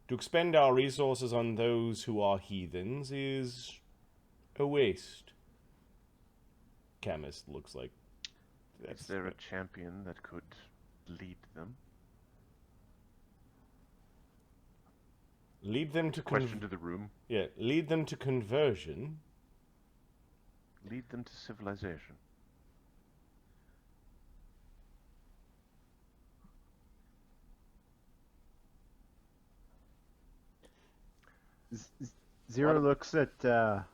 To expend our resources on those who are heathens is a waste. Camus looks like... Is there a champion that could lead them? Lead them to Question to the room. Yeah, lead them to conversion. Lead them to civilization. Zyra looks at the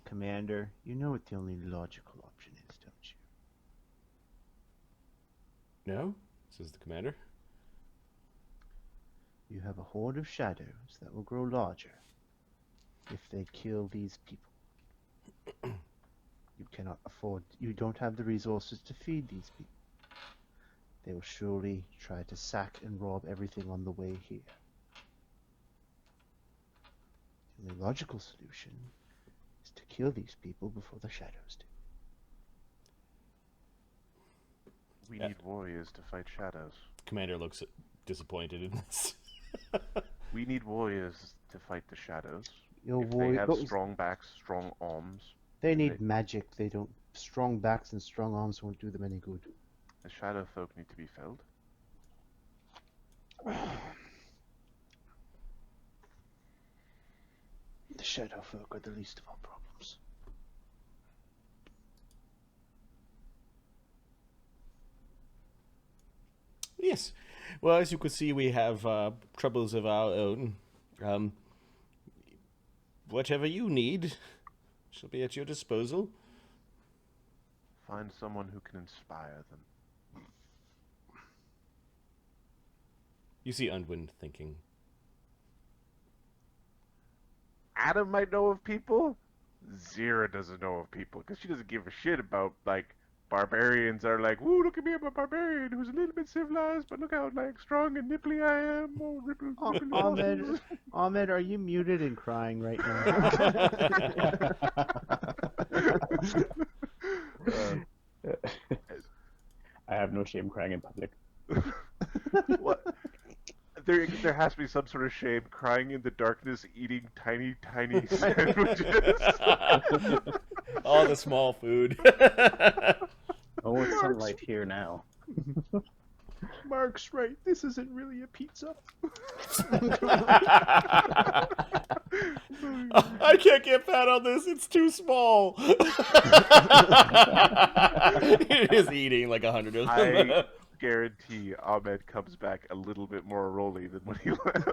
commander. You know what the only logical option is, don't you? No, says the commander. You have a horde of shadows that will grow larger if they kill these people. You cannot afford, you don't have the resources to feed these people. they will surely try to sack and rob everything on the way here. The only logical solution is to kill these people before the shadows do. We need warriors to fight shadows. Commander looks disappointed in this. We need warriors to fight the shadows. Your If they warrior- have what was- strong backs, strong arms, They and need magic. They don't. Strong backs and strong arms won't do them any good. the shadow folk need to be felled. The shadow folk are the least of our problems. Yes. Well, as you can see, we have troubles of our own. Whatever you need shall be at your disposal. Find someone who can inspire them. You see Unwin thinking. Adam might know of people. Zyra doesn't know of people because she doesn't give a shit about like barbarians are like, woo, look at me, I'm a barbarian who's a little bit civilized, but look how like strong and nipply I am. Oh, ripple, Ahmed, Ahmed, are you muted and crying right now? I have no shame crying in public. What? There has to be some sort of shame crying in the darkness, eating tiny sandwiches. All the small food. Oh, it's sunlight here now. Mark's right. This isn't really a pizza. I can't get fat on this. It's too small. He is eating like 100 of them. I guarantee Ahmed comes back a little bit more roly than when he left.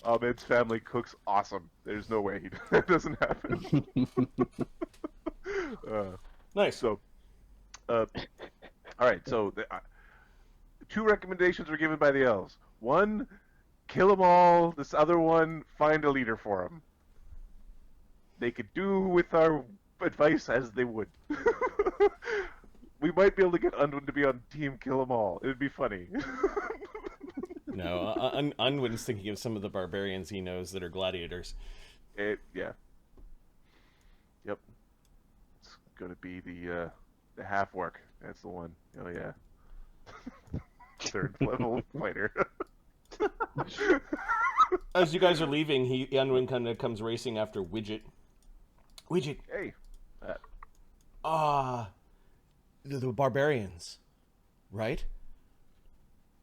Ahmed's family cooks awesome. There's no way that doesn't happen. Nice. So, all right. So, two recommendations were given by the elves. One, kill them all. This other one, find a leader for them. They could do with our advice as they would. We might be able to get Unwin to be on team kill them all. It'd be funny. No, Unwin's thinking of some of the barbarians he knows that are gladiators. Yeah. Yep. It's gonna be the half orc. That's the one. Oh yeah. Third level fighter. As you guys are leaving, Unwin kind of comes racing after Widget. Widget. Hey. The barbarians, right?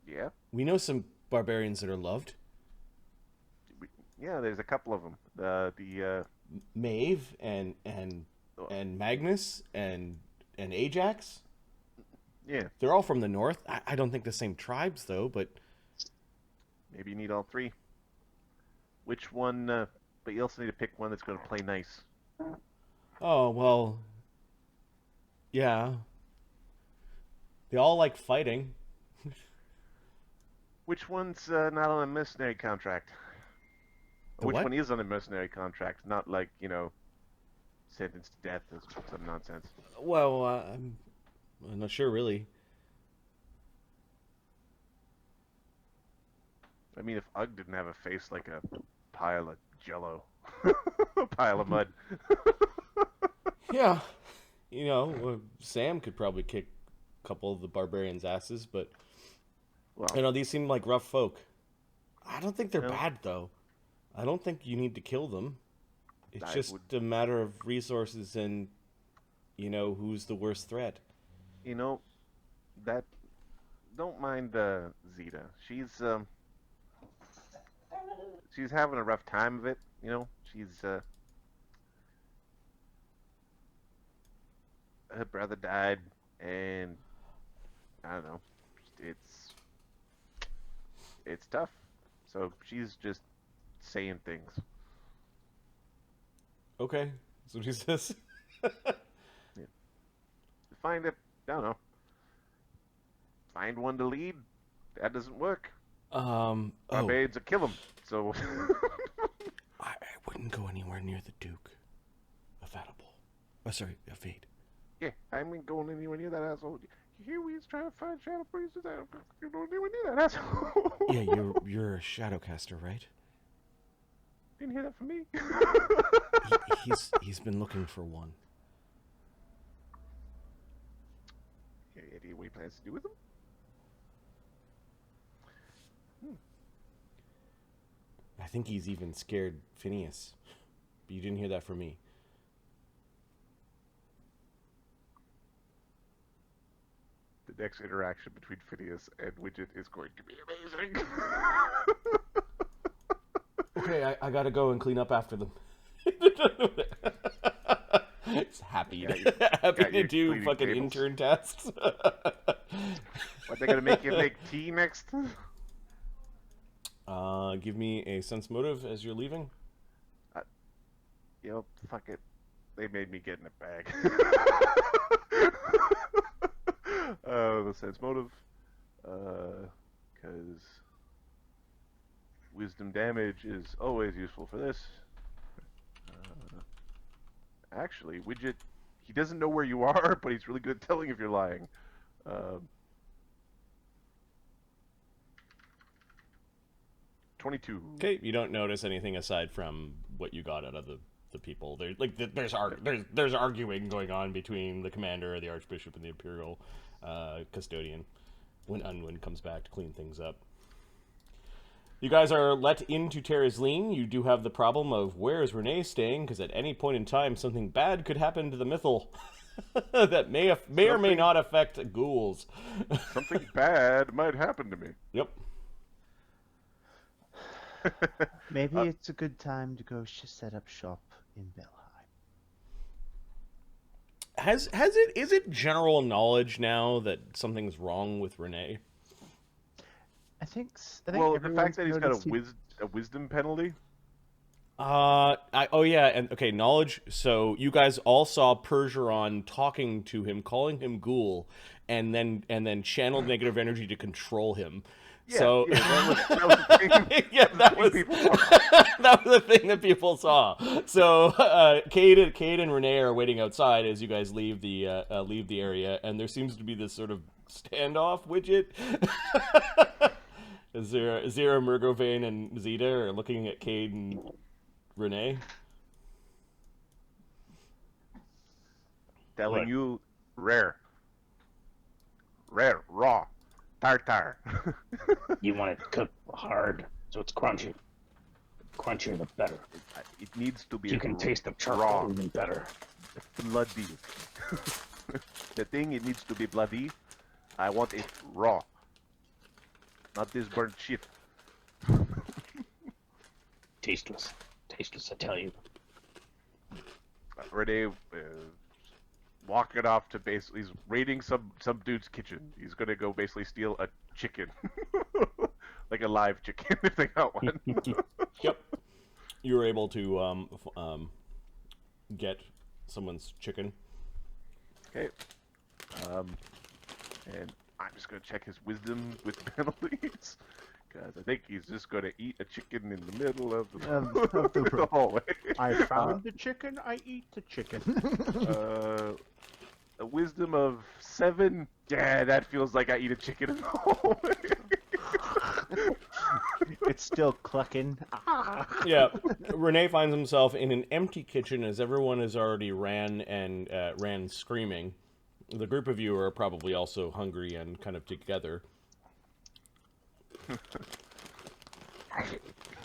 Yeah. We know some barbarians that are loved. Yeah. There's a couple of them. The Maeve and Magnus and Ajax. Yeah. They're all from the north. I don't think the same tribes though, but Maybe you need all three. Which one? But you also need to pick one that's going to play nice. oh well. Yeah. They all like fighting. Which one's not on a mercenary contract? The Which what? one is on a mercenary contract? Not like, sentenced to death or some nonsense. Well, I'm not sure really. I mean, if Ugg didn't have a face like a pile of jello, a pile of mud. Yeah. Sam could probably kick a couple of the barbarians' asses, but Well, these seem like rough folk. I don't think they're No. bad though. I don't think you need to kill them. It's I just would- a matter of resources and who's the worst threat. that don't mind Zita. She's having a rough time of it. She's her brother died, and I don't know. It's tough. So she's just saying things. Okay, that's what he says. Find it. I don't know. Find one to lead. That doesn't work. Barbarians will kill him. So I wouldn't go anywhere near the Duke of Adable. Oh, sorry, of Fade. Yeah, I ain't going anywhere near that asshole. You hear we trying to find Shadow Priestess? I don't go anywhere near that asshole. Yeah, you're a Shadowcaster, right? Didn't hear that from me. He's been looking for one. Any what he plans to do with him? I think he's even scared Phineas. But you didn't hear that from me. The next interaction between Phineas and Widget is going to be amazing. Okay, I gotta go and clean up after them. It's happy, happy to do fucking tables. intern tasks. What, they gonna make you make tea next? Give me a sense motive as you're leaving. Yep, fuck it. They made me get in a bag. The sense motive. Because wisdom damage is always useful for this. Actually, Widget, he doesn't know where you are, but he's really good at telling if you're lying. 22. Okay, you don't notice anything aside from what you got out of the people. There's arguing going on between the commander, the archbishop, and the imperial custodian when Unwin comes back to clean things up. You guys are let into Terraslene. You do have the problem of where is Renee staying, because at any point in time something bad could happen to the Mythal that may or may not affect ghouls. Something bad might happen to me. Yep. Maybe it's a good time to go set up shop in Belheim. Is it general knowledge now that something's wrong with Renee? I think Well, the fact that he's got noticed a wisdom penalty. Knowledge. So you guys all saw Pergeron talking to him, calling him ghoul, and then channeled negative energy to control him. Yeah, So that was the thing. yeah, that was people saw. that was the thing that people saw. So Cade and Renee are waiting outside as you guys leave the area, and there seems to be this sort of standoff. Widget. Zyra, Murgovane, and Zita are looking at Cade and Renee. Telling you, rare, raw, tartar. You want it cooked hard, so it's crunchy. Crunchier the better. It needs to be. You can taste the charcoal raw, even better. bloody. The thing, it needs to be bloody. I want it raw, not this burnt shit. Tasteless, I tell you. Renee walking off to basically, he's raiding some dude's kitchen. He's gonna go basically steal a chicken, like a live chicken if they got one. Yep. You were able to get someone's chicken. Okay. And I'm just gonna check his wisdom with penalties, because I think he's just gonna eat a chicken in the middle of the hallway. I found the chicken. I eat the chicken. A wisdom of 7. Yeah, that feels like I eat a chicken in the hallway. It's still clucking. Yeah, Renee finds himself in an empty kitchen as everyone has already ran screaming. The group of you are probably also hungry and kind of together.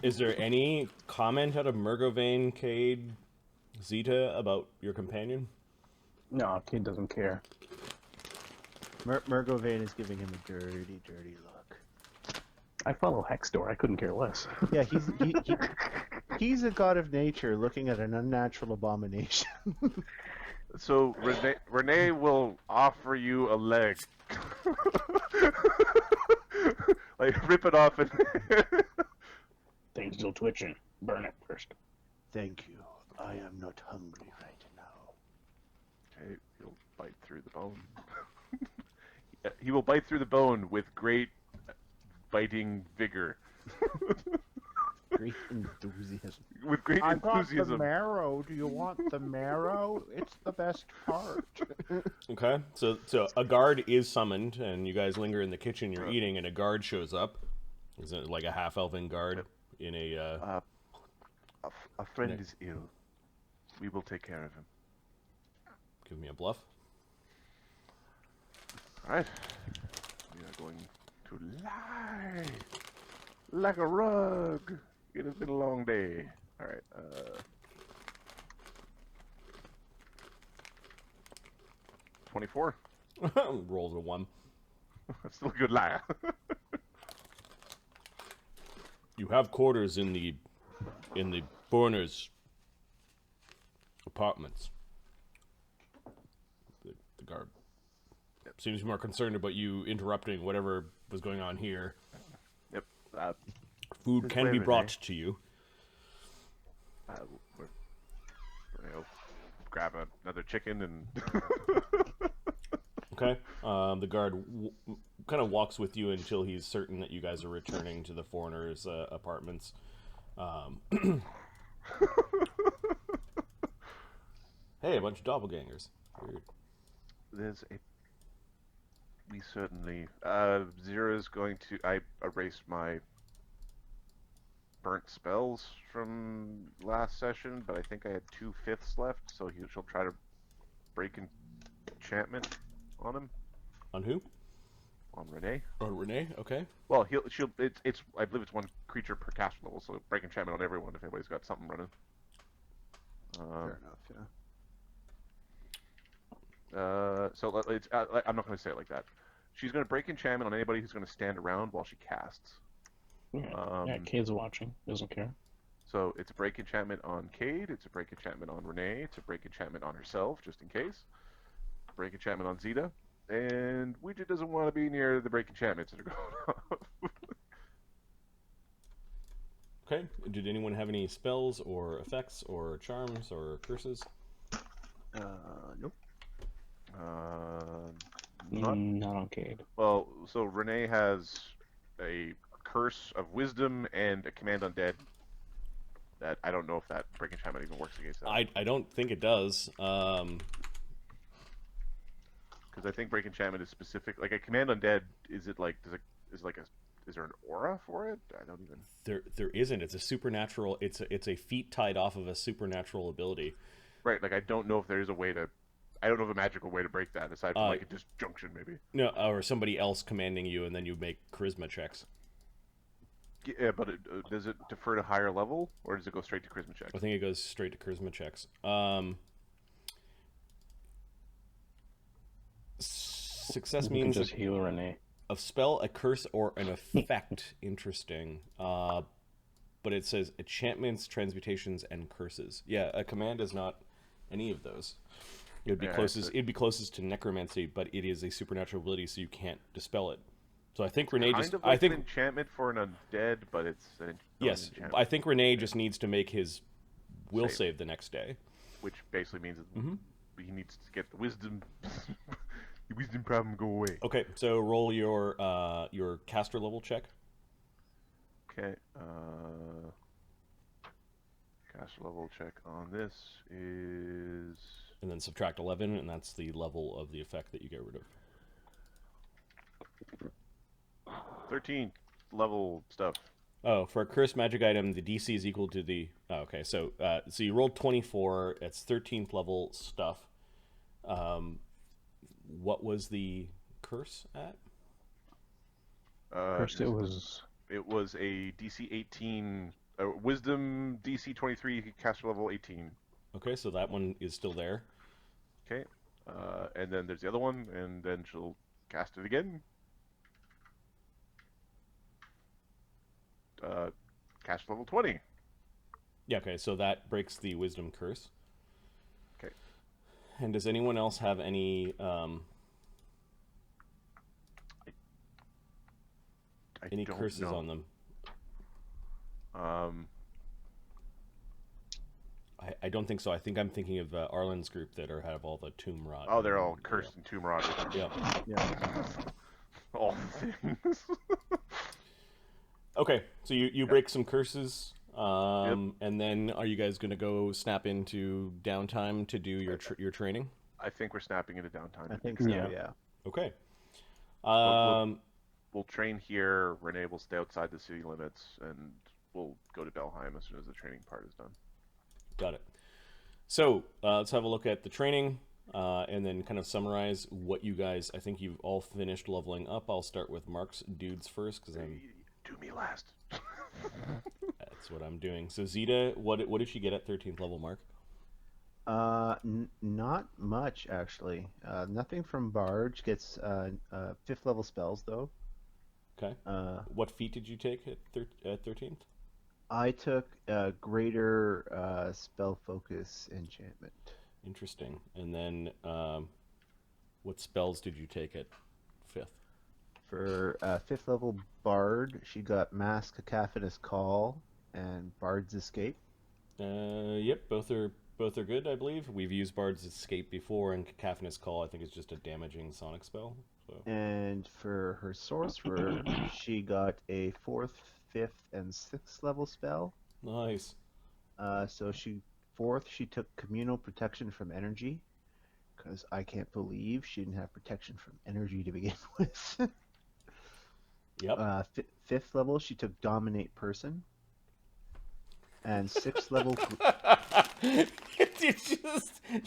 Is there any comment out of Murgovane, Cade, Zita about your companion? No, kid doesn't care. Murgovane is giving him a dirty, dirty look. I follow Hexdor. I couldn't care less. Yeah, he's a god of nature looking at an unnatural abomination. So Renee will offer you a leg. Like, rip it off and... Thing's still twitching. Burn it first. Thank you. I am not hungry right now. Okay, he'll bite through the bone. He will bite through the bone with great biting vigor. Great enthusiasm. With great I got the enthusiasm. marrow. Do you want the marrow? It's the best part. Okay, so a guard is summoned, and you guys linger in the kitchen. You're eating, and a guard shows up. Is it like a half-elven guard in a? A friend is ill. We will take care of him. Give me a bluff. Alright. We are going to lie like a rug. It has been a long day. Alright, 24. Rolls a 1. That's still a good lie. You have quarters in the foreigners' apartments. The guard seems more concerned about you interrupting whatever was going on here. Yep. Food can be Renee. brought to you. I'll grab another chicken and... Okay. The guard kind of walks with you until he's certain that you guys are returning to the foreigners' apartments. Hey, a bunch of doppelgangers. Weird. There's a... We certainly... Zyra's going to... I erased my burnt spells from last session, but I think I had 2/5 left, so she'll try to break enchantment on him. On who? On Renee. On Renee? Okay. Well, she'll... It's I believe it's one creature per caster level, so break enchantment on everyone if anybody's got something running. Fair enough, yeah. So it's, I'm not going to say it like that. She's going to break enchantment on anybody who's going to stand around while she casts. Yeah, Kade's watching. Doesn't care. So it's a break enchantment on Cade, it's a break enchantment on Renee, it's a break enchantment on herself, just in case. Break enchantment on Zita. And Ouija doesn't want to be near the break enchantments that are going off. Okay. Did anyone have any spells or effects or charms or curses? Nope. Not on Cade. Well, so Renee has a curse of wisdom and a command undead. That I don't know if that break enchantment even works against that. I don't think it does. Because I think break enchantment is specific. Like a command undead, is it like is there an aura for it? I don't even. There isn't. It's a supernatural. It's a feat tied off of a supernatural ability. Right. Like I don't know if there is a way to. I don't know of a magical way to break that aside from like a disjunction maybe. No, or somebody else commanding you, and then you make charisma checks. Yeah, but does it defer to higher level, or does it go straight to charisma checks? I think it goes straight to charisma checks. Success You can means just heal Renee. a spell, a curse, or an effect. Interesting. But it says enchantments, transmutations, and curses. Yeah, a command is not any of those. It would be closest. It'd be closest to necromancy, but it is a supernatural ability, so you can't dispel it. So I think Renee just. I think an enchantment for an undead, but it's an yes. enchantment. I think Renee just needs to make his will save the next day. Which basically means that he needs to get the wisdom. The wisdom problem go away. Okay, so roll your caster level check. Okay. Caster level check on this is. And then subtract 11, and that's the level of the effect that you get rid of. 13 level stuff. Oh, for a cursed magic item, the DC is equal to the... Oh, okay, so you rolled 24. It's 13th level stuff. What was the curse at? First it was a DC 18... Wisdom DC 23, caster level 18. Okay, so that one is still there. Okay. And then there's the other one, and then she'll cast it again. Caster level 20. Yeah, okay, so that breaks the wisdom curse. Okay. And does anyone else have any... any curses on them? I don't think so. I think I'm thinking of Arlen's group that have all the tomb rot. Oh, they're all cursed and tomb rotted. Yeah. All things. Okay, so you break some curses. And then are you guys going to go snap into downtime to do your training? I think we're snapping into downtime. I think so. Yeah. Yeah. Okay. We'll train here. Renee will stay outside the city limits, and we'll go to Belheim as soon as the training part is done. Got it. So let's have a look at the training, and then kind of summarize what you guys. I think you've all finished leveling up. I'll start with Mark's dudes first because I'm. Do me last. That's what I'm doing. So Zita, what did she get at 13th level, Mark? Not much actually. Nothing from Barge. Gets 5th level spells though. Okay. What feat did you take at 13th? I took greater spell focus enchantment. Interesting. And then what spells did you take at 5th? For 5th level Bard, she got Mass Cacophonous Call and Bard's Escape. Yep, both are good, I believe. We've used Bard's Escape before, and Cacophonous Call I think is just a damaging sonic spell. So. And for her Sorcerer, she got a 4th, 5th, and 6th level spell. Nice. So 4th, she took Communal Protection from Energy, because I can't believe she didn't have protection from energy to begin with. Yep. 5th level, she took Dominate Person. And 6th level...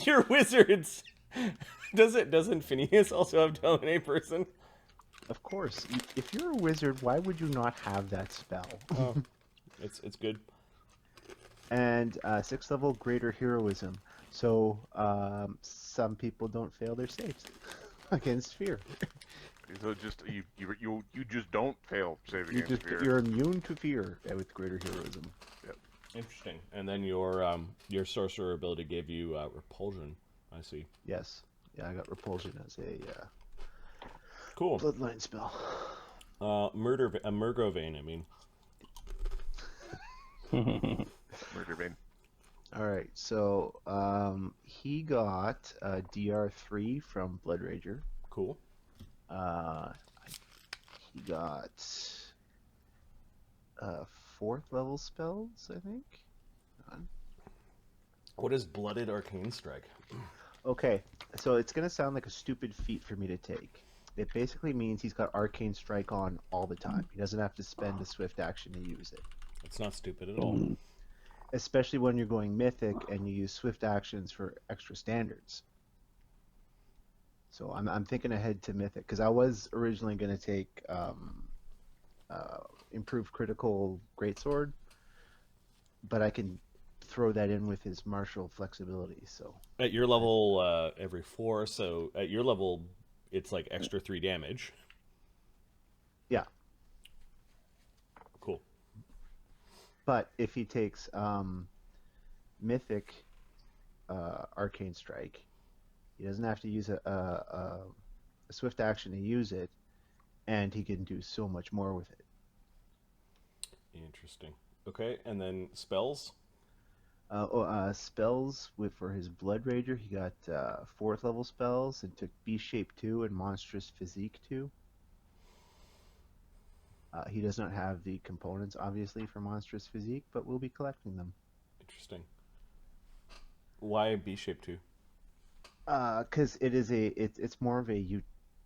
You're wizards! Doesn't Phineas also have Dominate Person? Of course. If you're a wizard, why would you not have that spell? Oh, it's good. And 6th level, Greater Heroism. So some people don't fail their saves against fear. So just you just don't fail save against fear. You're immune to fear with Greater Heroism. Yep. Interesting. And then your sorcerer ability gave you repulsion. I see. Yes. Yeah, I got repulsion as a cool bloodline spell. Murgo Vein, I mean. Murder Vein. All right, so he got DR3 from Blood Rager. Cool. He got 4th level spells, I think. What is Blooded Arcane Strike? Okay, so it's gonna sound like a stupid feat for me to take. It basically means he's got Arcane Strike on all the time. He doesn't have to spend a swift action to use it. It's not stupid at all. Especially when you're going Mythic and you use swift actions for extra standards. So I'm thinking ahead to Mythic, because I was originally going to take Improved Critical Greatsword, but I can throw that in with his martial flexibility. So at your level, every 4, so at your level, it's like extra 3 damage. Yeah. Cool. But if he takes Mythic Arcane Strike, he doesn't have to use a swift action to use it, and he can do so much more with it. Interesting. Okay, and then spells? Spells for his Blood Rager, he got 4th level spells and took Beast Shape 2 and Monstrous Physique 2. He does not have the components, obviously, for Monstrous Physique, but we'll be collecting them. Interesting. Why Beast Shape 2? Because it's more of a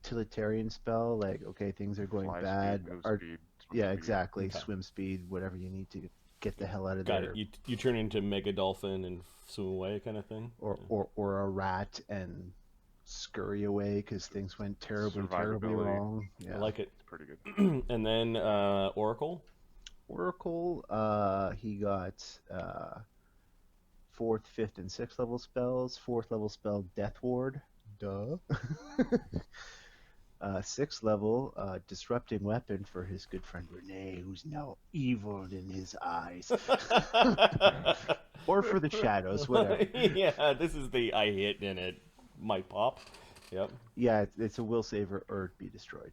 utilitarian spell. Like, okay, things are going Fly bad. speed, move Or, speed, swim yeah, speed. exactly. Okay. Swim speed, whatever you need to get the hell out of Got there. it. You turn into Mega Dolphin and swim away kind of thing? Or a rat and scurry away because things went terribly Survivability. wrong. Yeah. I like it. It's pretty good. And then Oracle? Oracle, he got 4th, 5th, and 6th level spells. 4th level spell, Death Ward. Duh. 6th level, Disrupting Weapon for his good friend Renee, who's now evil in his eyes. Or for the shadows, whatever. Yeah, this is the I hit and it might pop. Yep. Yeah, it's a will save or be destroyed.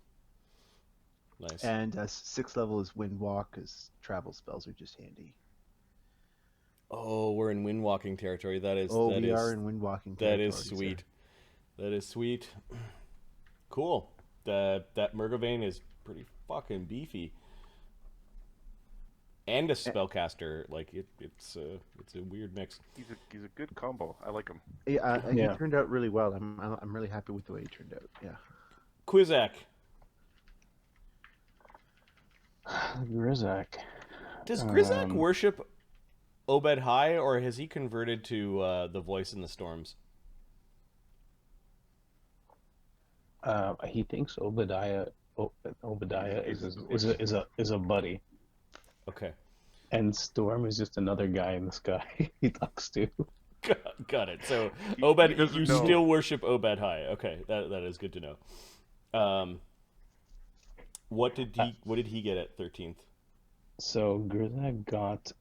Nice. And 6th level is Wind Walk, because travel spells are just handy. Oh, we're in windwalking territory. That is. Oh, that we is, are in Wind Walking That territory. is sweet. That is sweet. Cool. That Murgovane is pretty fucking beefy. and a spellcaster. Like it's a weird mix. He's a good combo. I like him. Yeah, he Yeah. turned out really well. I'm really happy with the way he turned out. Yeah. Grizaak. Grizaak. Does Grizaak worship Obed High, or has he converted to the voice in the storms? He thinks Obadiah is a buddy, Okay. and Storm is just another guy in the sky he talks to. Got it. So He Obed, doesn't you know. still worship Obed High. Okay, that is good to know. What did he get at 13th? So Grizaak got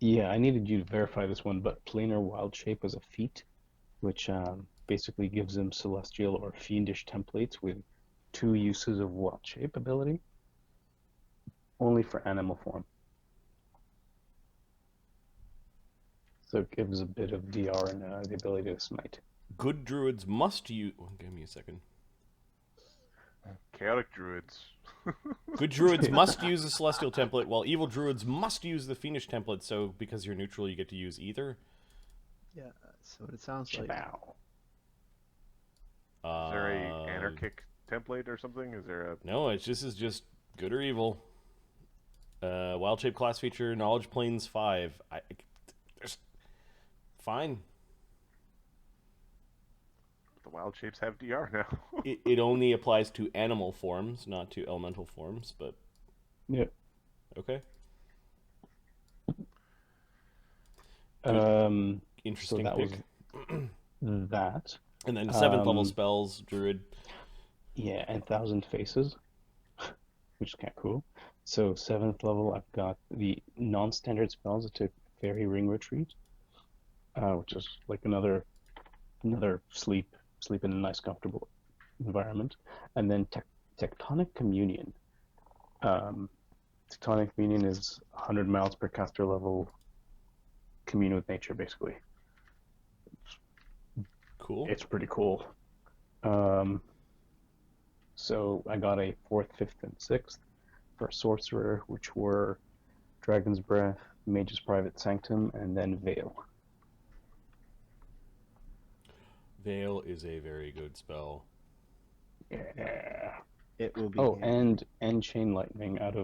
yeah, I needed you to verify this one, but planar wild shape as a feat, which basically gives him celestial or fiendish templates with 2 uses of wild shape ability, only for animal form. So it gives a bit of DR and the ability to smite. Good druids must use. Give me a second. Chaotic druids. Good druids must use the celestial template, while evil druids must use the fiendish template. So because you're neutral, you get to use either. Yeah. So it sounds like. Bow. Is there a anarchic template or something? Is there a No, it's just good or evil. Wild shape class feature, knowledge planes 5. There's fine. the wild shapes have DR now? It only applies to animal forms, not to elemental forms. But Yeah. okay, interesting that pick. was that. And then 7th level spells, druid. Yeah, and 1,000 faces, which is kind of cool. So 7th level, I've got the non-standard spells that took Fairy Ring Retreat, which is like another sleep in a nice, comfortable environment. And then Tectonic Communion. Tectonic Communion is 100 miles per caster level. Commune with nature, basically. Cool. It's pretty cool. So I got a 4th, 5th, and 6th for Sorcerer, which were Dragon's Breath, Mage's Private Sanctum, and then Veil. Veil is a very good spell. Yeah. It will be. Oh, handy. and Chain Lightning out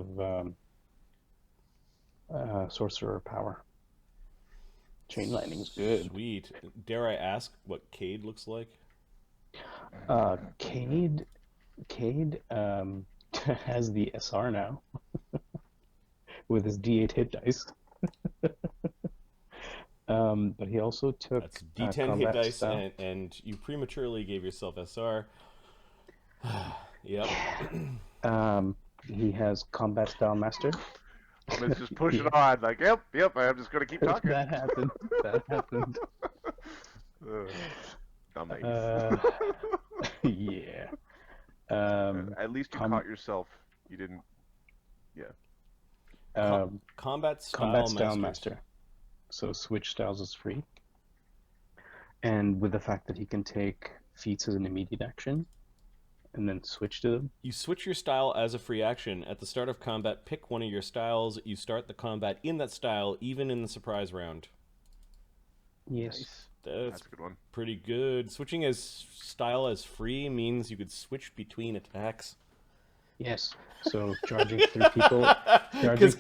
of Sorcerer Power. Chain Lightning's good. Sweet. Dare I ask what Cade looks like? Cade has the SR now with his D8 hit dice. But he also took That's D10 hit combat dice, style. and you prematurely gave yourself SR. Yep. He has Combat Style Master. Let's just push it on. Like, yep, I'm just going to keep talking. That happened. Dummies. Yeah. At least you caught yourself. You didn't. Combat Combat style Style masters. Master. So switch styles is free. And with the fact that he can take feats as an immediate action and then switch to them. You switch your style as a free action. At the start of combat, pick one of your styles. You start the combat in that style, even in the surprise round. Yes. That's a good one. pretty good. Switching as style as free means you could switch between attacks. Yes. So charging 3 people. Because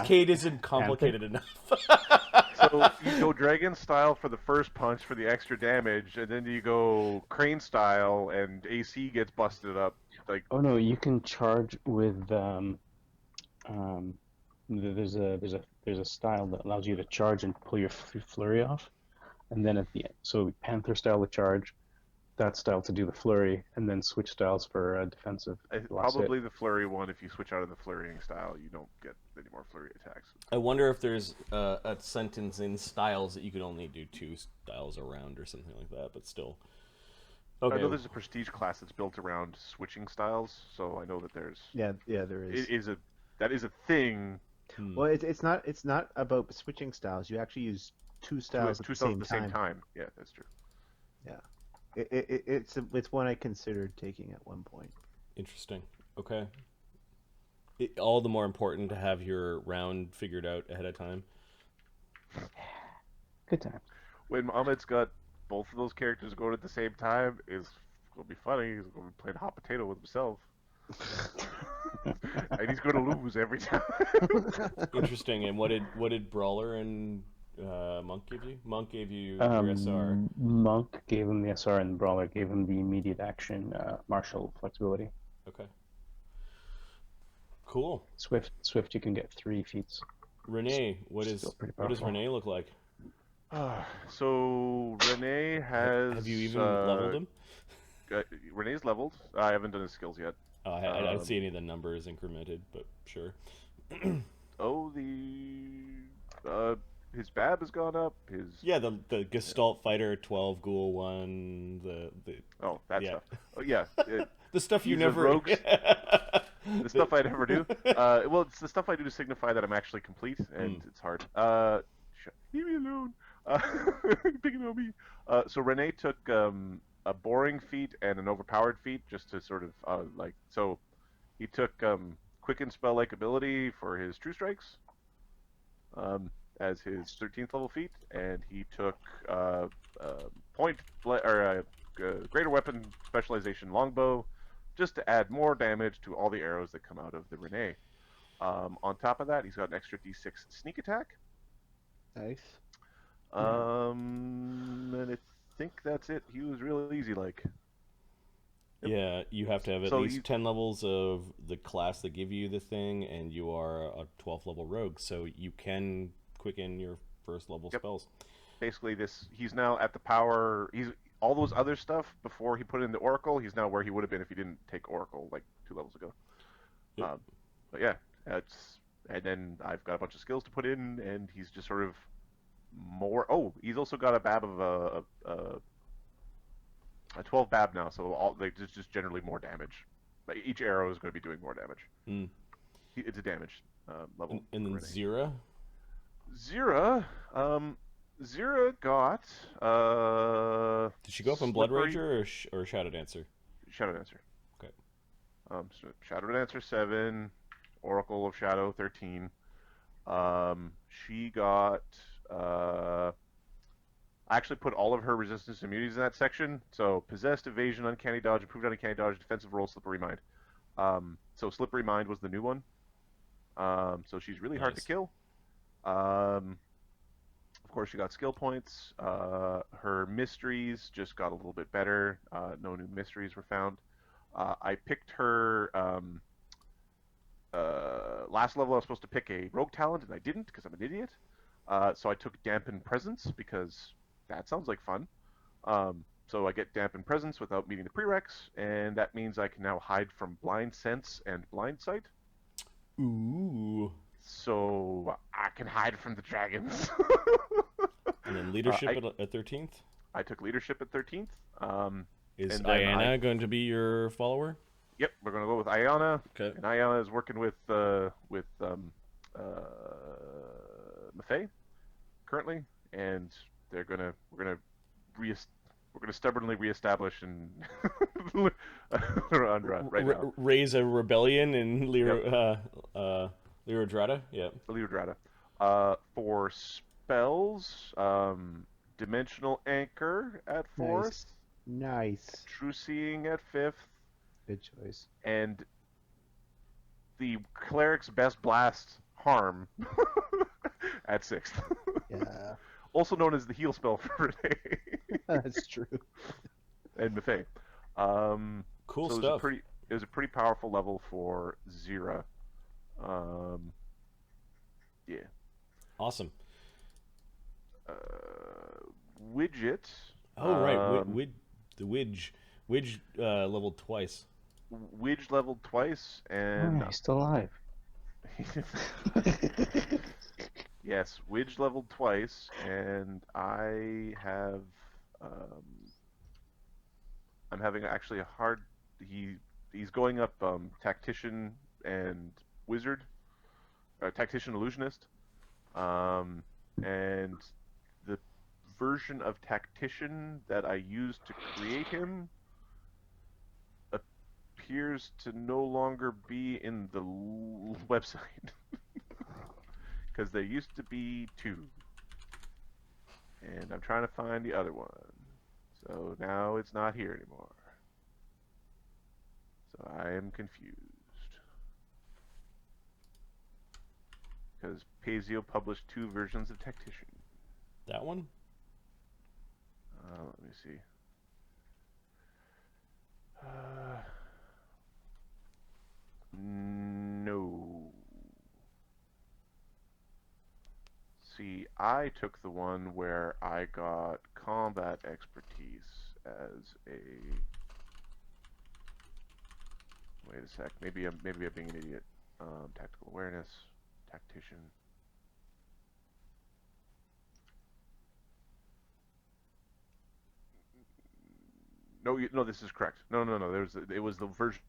Cade isn't complicated enough. So you go Dragon style for the first punch for the extra damage, and then you go Crane style, and AC gets busted up. Like, Oh no, you can charge with there's a style that allows you to charge and pull your flurry off, and then at the end, so Panther style to charge, that style to do the flurry, and then switch styles for defensive. last hit. probably the flurry one. If you switch out of the flurrying style, you don't get any more flurry attacks. I wonder if there's a sentence in styles that you could only do 2 styles around or something like that, but still. I Okay. know there's a prestige class that's built around switching styles, so I know that there's. Yeah, there is. That is a thing. Well, it's not about switching styles. You actually use 2 styles Two at styles the same time. Yeah, that's true. Yeah, it's one I considered taking at one point. Interesting. Okay. all the more important to have your round figured out ahead of time. Good time. When Ahmed's got both of those characters going at the same time, is gonna be funny. He's gonna be playing hot potato with himself, and he's gonna lose every time. Interesting. And what did Brawler and Monk give you? Monk gave you your SR. Monk gave him the SR, and Brawler gave him the immediate action martial flexibility. Okay. Cool. Swift, you can get 3 feats. Renee, what Still does pretty Renee powerful. look like? So Renee has. Have you even leveled him? Renee's leveled. I haven't done his skills yet. Oh, I don't see any of the numbers incremented, but sure. His BAB has gone up. Yeah, the Gestalt Fighter 12 Ghoul 1, the that yeah. stuff. Oh yeah, the stuff you These are never rogues. The stuff I never do. Well, it's the stuff I do to signify that I'm actually complete, and it's hard. Leave me alone. Picking on me. So Renee took a boring feat and an overpowered feat just to sort of so he took quicken spell like ability for his true strikes as his 13th level feat, and he took greater weapon specialization longbow just to add more damage to all the arrows that come out of the Renee. On top of that, he's got an extra d6 sneak attack. Nice. And I think that's it. He was real easy, like. Yeah, you have to have at least 10 levels of the class that give you the thing, and you are a 12th level rogue, so you can quicken your first level spells. Basically, he's now at the power. He's all those other stuff before he put in the Oracle. He's now where he would have been if he didn't take Oracle like 2 levels ago. Yep. But yeah, and then I've got a bunch of skills to put in, and he's just sort of more. Oh, he's also got a BAB of a 12 BAB now, so just generally more damage. Like each arrow is going to be doing more damage. It's a damage level. And then Zyra? Zyra got. Did she go up in Blood Rager or Shadow Dancer? Shadow Dancer. Okay. So Shadow Dancer 7, Oracle of Shadow 13. She got. I actually put all of her resistance immunities in that section. So possessed, evasion, uncanny dodge, improved uncanny dodge, defensive roll, slippery mind. So slippery mind was the new one. So she's really hard to kill. Of course, she got skill points. Her mysteries just got a little bit better. No new mysteries were found. I picked her last level. I was supposed to pick a rogue talent, and I didn't because I'm an idiot. So I took dampen presence because that sounds like fun. So I get dampen presence without meeting the prereqs, and that means I can now hide from blind sense and blind sight. Ooh. So I can hide from the dragons. And then leadership at 13th? I took leadership at 13th. Is Ayana going to be your follower? Yep, we're going to go with Ayana. Okay. And Ayana is working with Maffei currently, and we're gonna stubbornly reestablish and right now. Raise a rebellion in Lyrodrata? Yeah. Lyrodrata. For spells, Dimensional Anchor at 4th. Nice. True Seeing at 5th. Good choice. And the Cleric's Best Blast Harm at 6th. Yeah. Also known as the heal spell for Renee. That's true. And Maffei. Cool so stuff. It was a pretty powerful level for Zyra. Yeah. Awesome. Widget. Oh, right. The Widge leveled twice. Widge leveled twice, and he's still alive. Yes, Widge leveled twice, and I have. I'm having actually a hard. He's going up Tactician and Wizard, Tactician Illusionist, and the version of Tactician that I used to create him appears to no longer be in the website. Because there used to be 2. And I'm trying to find the other one. So now it's not here anymore. So I am confused. Because Pazio published 2 versions of Tactician. That one? Let me see. No. See, I took the one where I got combat expertise as a... Wait a sec. Maybe I'm being an idiot. Tactical awareness, tactician. No, this is correct. No. It was the version.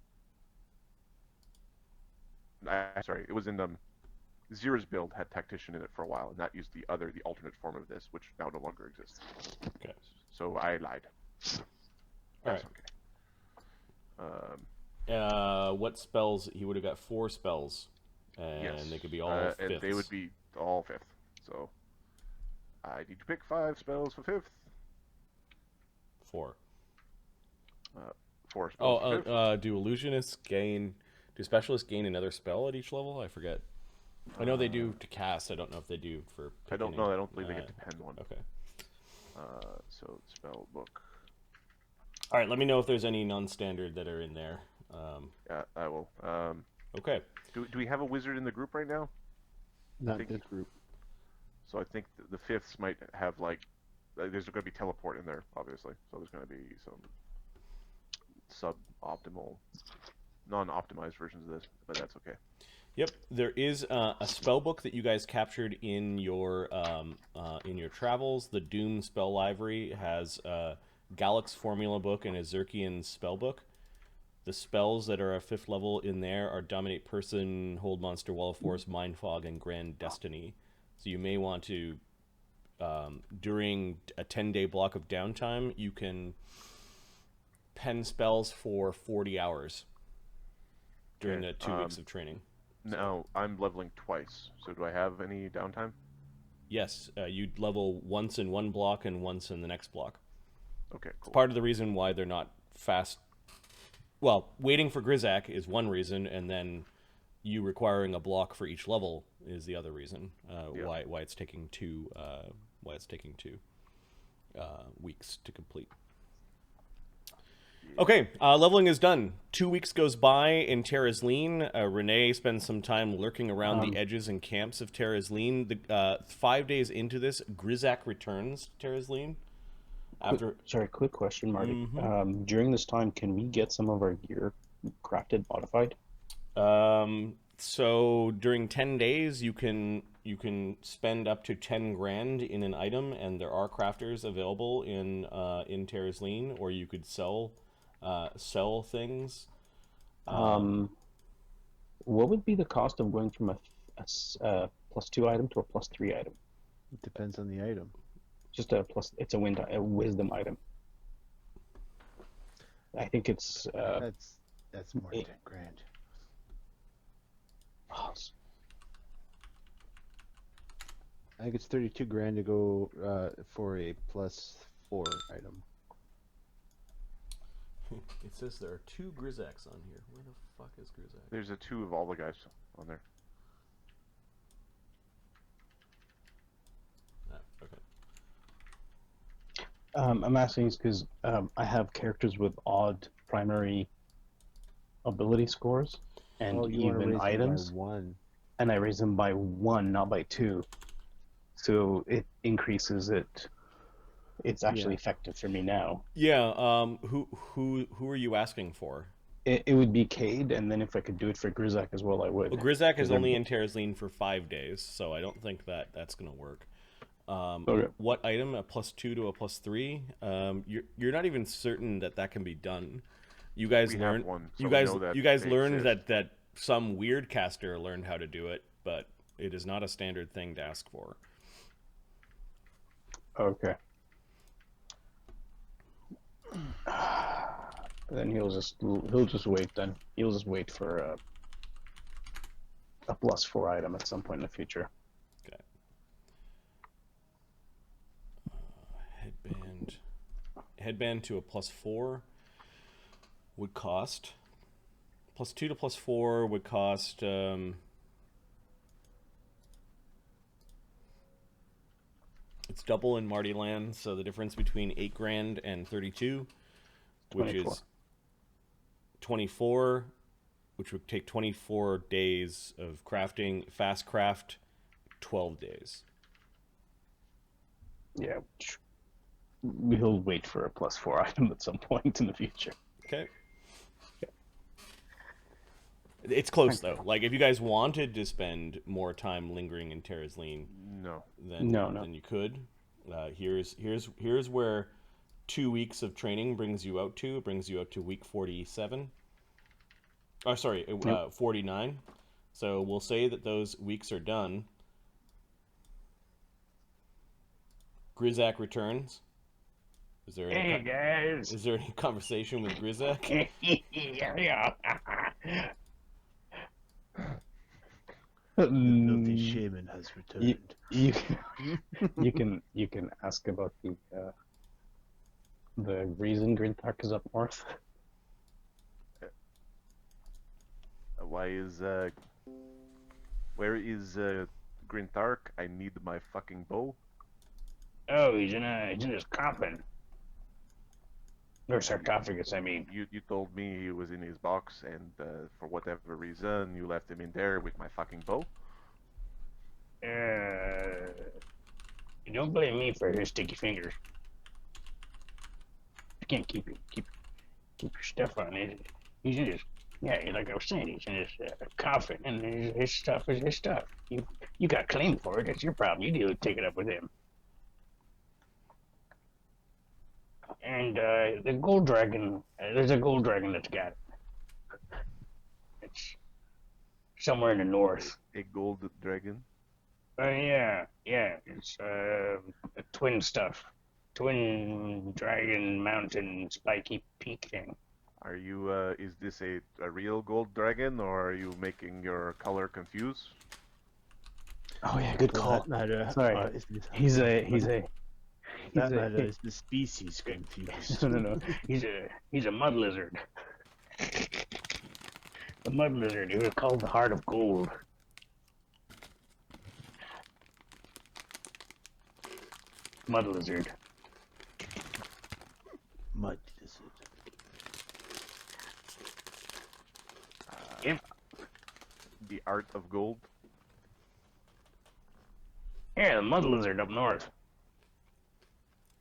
Sorry, it was in Zyra's build had tactician in it for a while, and that used the alternate form of this, which now no longer exists. Okay. So I lied. Alright. Okay. What spells? He would have got 4 spells, and Yes. they could be all fifths. And they would be all 5th. So I need to pick 5 spells for 5th. 4. 4 spells for 5th. Do specialists gain another spell at each level? I forget. I know they do to cast. I don't know if they do for I don't know. I don't believe they get to pen one. Okay. So spell book. All right. Let me know if there's any non-standard that are in there. Yeah, I will. Okay. Do we have a wizard in the group right now? Not this group. So I think the 5ths might have there's going to be teleport in there, obviously. So there's going to be some suboptimal, non-optimized versions of this, but that's okay. Yep, there is a spell book that you guys captured in your travels. The Doom spell library has a Galix formula book and a Zerkian spell book. The spells that are a 5th level in there are Dominate Person, Hold Monster, Wall of Force, Mind Fog, and Grand Destiny. So you may want to, during a 10-day block of downtime, you can pen spells for 40 hours during the 2 weeks of training. Now, I'm leveling twice, so do I have any downtime? Yes, you level once in one block and once in the next block. Okay, cool. Part of the reason why they're not fast... Well, waiting for Grizaak is one reason, and then you requiring a block for each level is the other reason why it's taking 2 weeks to complete. Okay, leveling is done. 2 weeks goes by in Terraslene. Renee spends some time lurking around the edges and camps of Terraslene. 5 days into this, Grizaak returns to Terraslene. Quick question, Marty. Mm-hmm. During this time, can we get some of our gear crafted, modified? So during 10 days, you can spend up to 10 grand in an item, and there are crafters available in Terraslene, or you could sell things. What would be the cost of going from a +2 item to a +3 item? It depends on the item. Just a wisdom item. I think it's that's more than 10 grand. I think it's 32 grand to go for a +4 item. It says there are 2 Grizaaks on here. Where the fuck is Grizaak? There's a 2 of all the guys on there. Okay. I'm asking because I have characters with odd primary ability scores and even items, by 1. and I raise them by 1, not by 2. So it increases it. It's actually effective for me now. Yeah. Who are you asking for? It would be Cade, and then if I could do it for Grizaak as well, I would. Well, Grizaak is only in Terraslene for 5 days, so I don't think that's going to work. Okay. What item? A +2 to a +3? You're not even certain that can be done. You guys learned. You guys learned that some weird caster learned how to do it, but it is not a standard thing to ask for. Okay. Then he'll just wait. Then he'll just wait for a +4 item at some point in the future. Okay. Headband to a +4 would cost. +2 to +4 would cost. It's double in Marty land, so the difference between 8 grand and 32, which 24. is 24, which would take 24 days of crafting. Fast craft, 12 days. Yeah, he'll wait for a +4 item at some point in the future. Okay. It's close though. Like if you guys wanted to spend more time lingering in Terraslene, No. then No. then you could. Here's where 2 weeks of training brings you out to. It brings you out to week 47. Oh, sorry, 49. So we'll say that those weeks are done. Grizaak returns. Is there any guys. is there any conversation with Grizaak? Yeah. The filthy shaman has returned. You can ask about the reason Grintharke is up north. Where is Grintharke? I need my fucking bow. Oh, he's in his coffin. Or sarcophagus, I mean. You told me he was in his box, and for whatever reason, you left him in there with my fucking bow. You don't blame me for his sticky fingers. You can't keep your stuff on it. He's in his, like I was saying, he's in his coffin, and his stuff is his stuff. You got claim for it. That's your problem. You need to take it up with him. And the gold dragon, there's a gold dragon that's got it. It's somewhere in the north. A gold dragon? Yeah, it's twin stuff. Twin dragon mountain spiky peak thing. Are you, is this a real gold dragon, or are you making your color confused? Oh yeah, good For call. that matter, Sorry. is the species confused? No. He's a mud lizard. The mud lizard. He was called the Heart of Gold. Mud lizard. Mud lizard. Yep. The art of gold? Yeah, the mud lizard up north.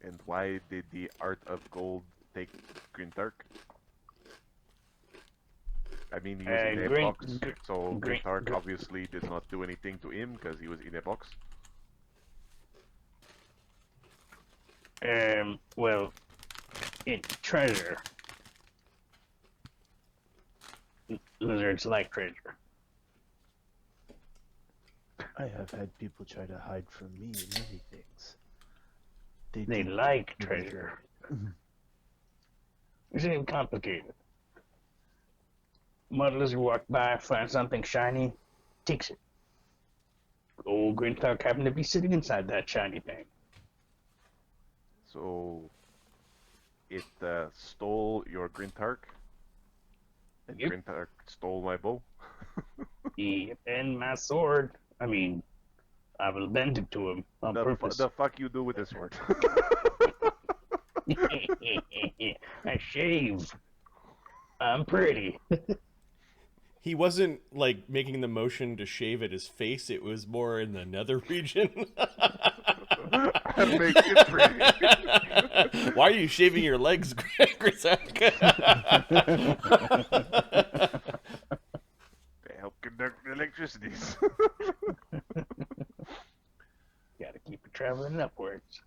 And why did the art of gold take Grintharke? I mean, he was in a box, so Grintharke obviously did not do anything to him because he was in a box. Well, it's treasure. Lizards like treasure. I have had people try to hide from me many things. They do like treasure. It's even complicated. Mud lizard walk by, find something shiny, takes it. Old Grintharke happened to be sitting inside that shiny thing. So, it stole your Grintharke, and Yep. Grintharke stole my bow. Yep, and my sword. I mean, I will bend it to him on purpose. The fuck you do with this sword? I shave. I'm pretty. He wasn't like making the motion to shave at his face. It was more in the nether region. Make it pretty. Why are you shaving your legs, Grizaak? They help conduct the electricities. Gotta keep it traveling upwards.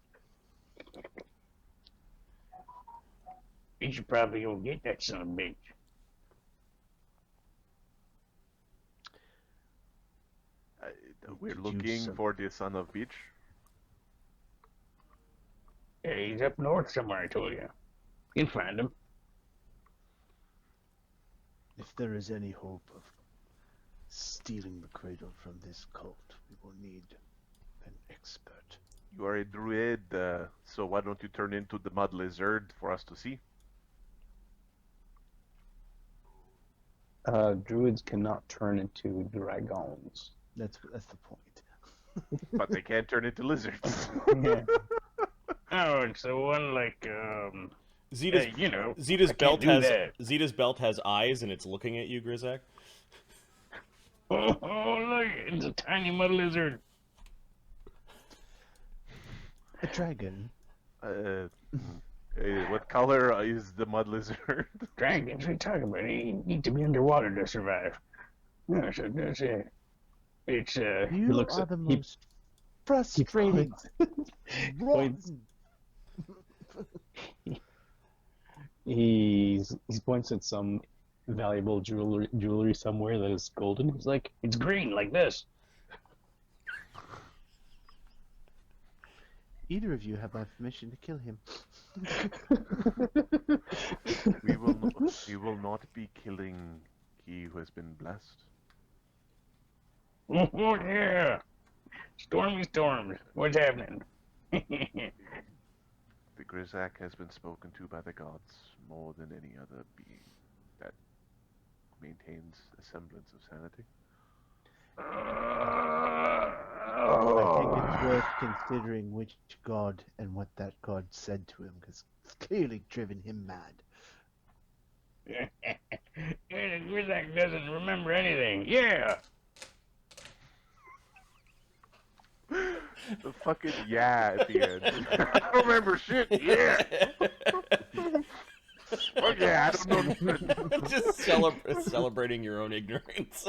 You should probably go get that son of a bitch. We're Did you looking some- for the son of bitch. Yeah, he's up north somewhere, I told you. You can find him. If there is any hope of stealing the cradle from this cult, we will need an expert. You are a druid, so why don't you turn into the mud lizard for us to see? Druids cannot turn into dragons. That's the point. But they can't turn into lizards. Yeah. Oh, it's the one like Zita's I Zita's can't belt do has that. Zita's belt has eyes and it's looking at you, Grizaak. Oh, look, it's a tiny mud lizard. A dragon. What color is the mud lizard? Dragons, what are you talking about? You need to be underwater to survive. No, so that's it. It's he You looks are at, the he most frustrating. points, he points at some valuable jewelry somewhere that is golden. He's like, it's green like this. Either of you have my permission to kill him. We will not be killing he who has been blessed. Oh yeah, stormy storms. What's happening? The Grizaak has been spoken to by the gods more than any other being that maintains a semblance of sanity. I think it's worth considering which god and what that god said to him, because it's clearly driven him mad. Grizaak doesn't remember anything. Yeah. The fucking yeah at the end. I don't remember shit. Yeah. Fuck yeah, I don't know. Just celebrating your own ignorance.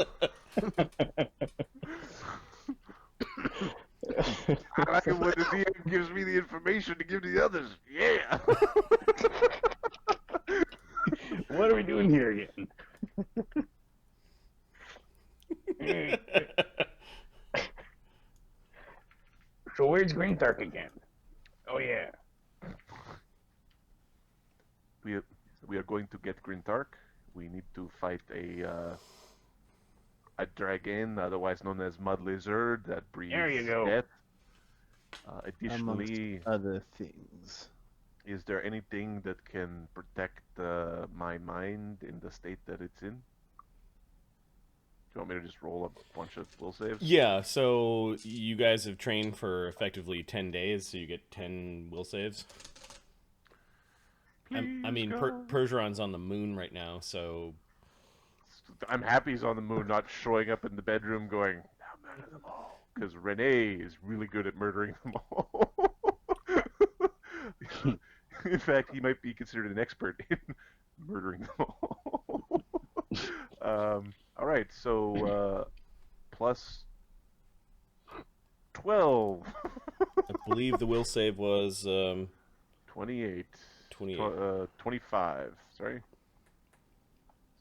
I like it when the DM gives me the information to give to the others. Yeah. What are we doing here again? So where's Grintharke again? Oh yeah. We are going to get Grintharke. We need to fight a dragon, otherwise known as mud lizard, that breathes There you go. death. Additionally, Amongst other things. is there anything that can protect my mind in the state that it's in? Do you want me to just roll a bunch of will saves? Yeah, so you guys have trained for effectively 10 days, so you get 10 will saves. I mean, God. Pergeron's on the moon right now, so... I'm happy he's on the moon, not showing up in the bedroom going, now murder them all. Because Renee is really good at murdering them all. In fact, he might be considered an expert in murdering them all. Alright, so plus 12. I believe the will save was 28. 28. 25, sorry.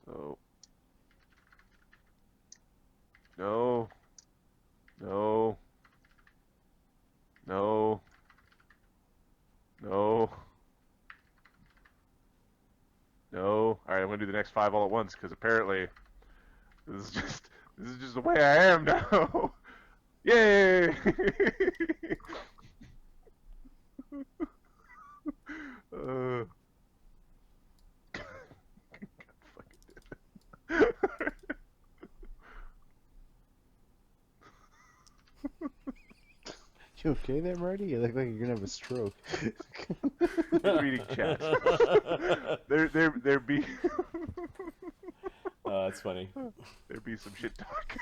So... No. No. No. No. No. Alright, I'm gonna do the next 5 all at once, because apparently this is just the way I am now. Yay! You okay there, Marty? You look like you're gonna have a stroke. Reading chat. There be That's funny. there be some shit talk.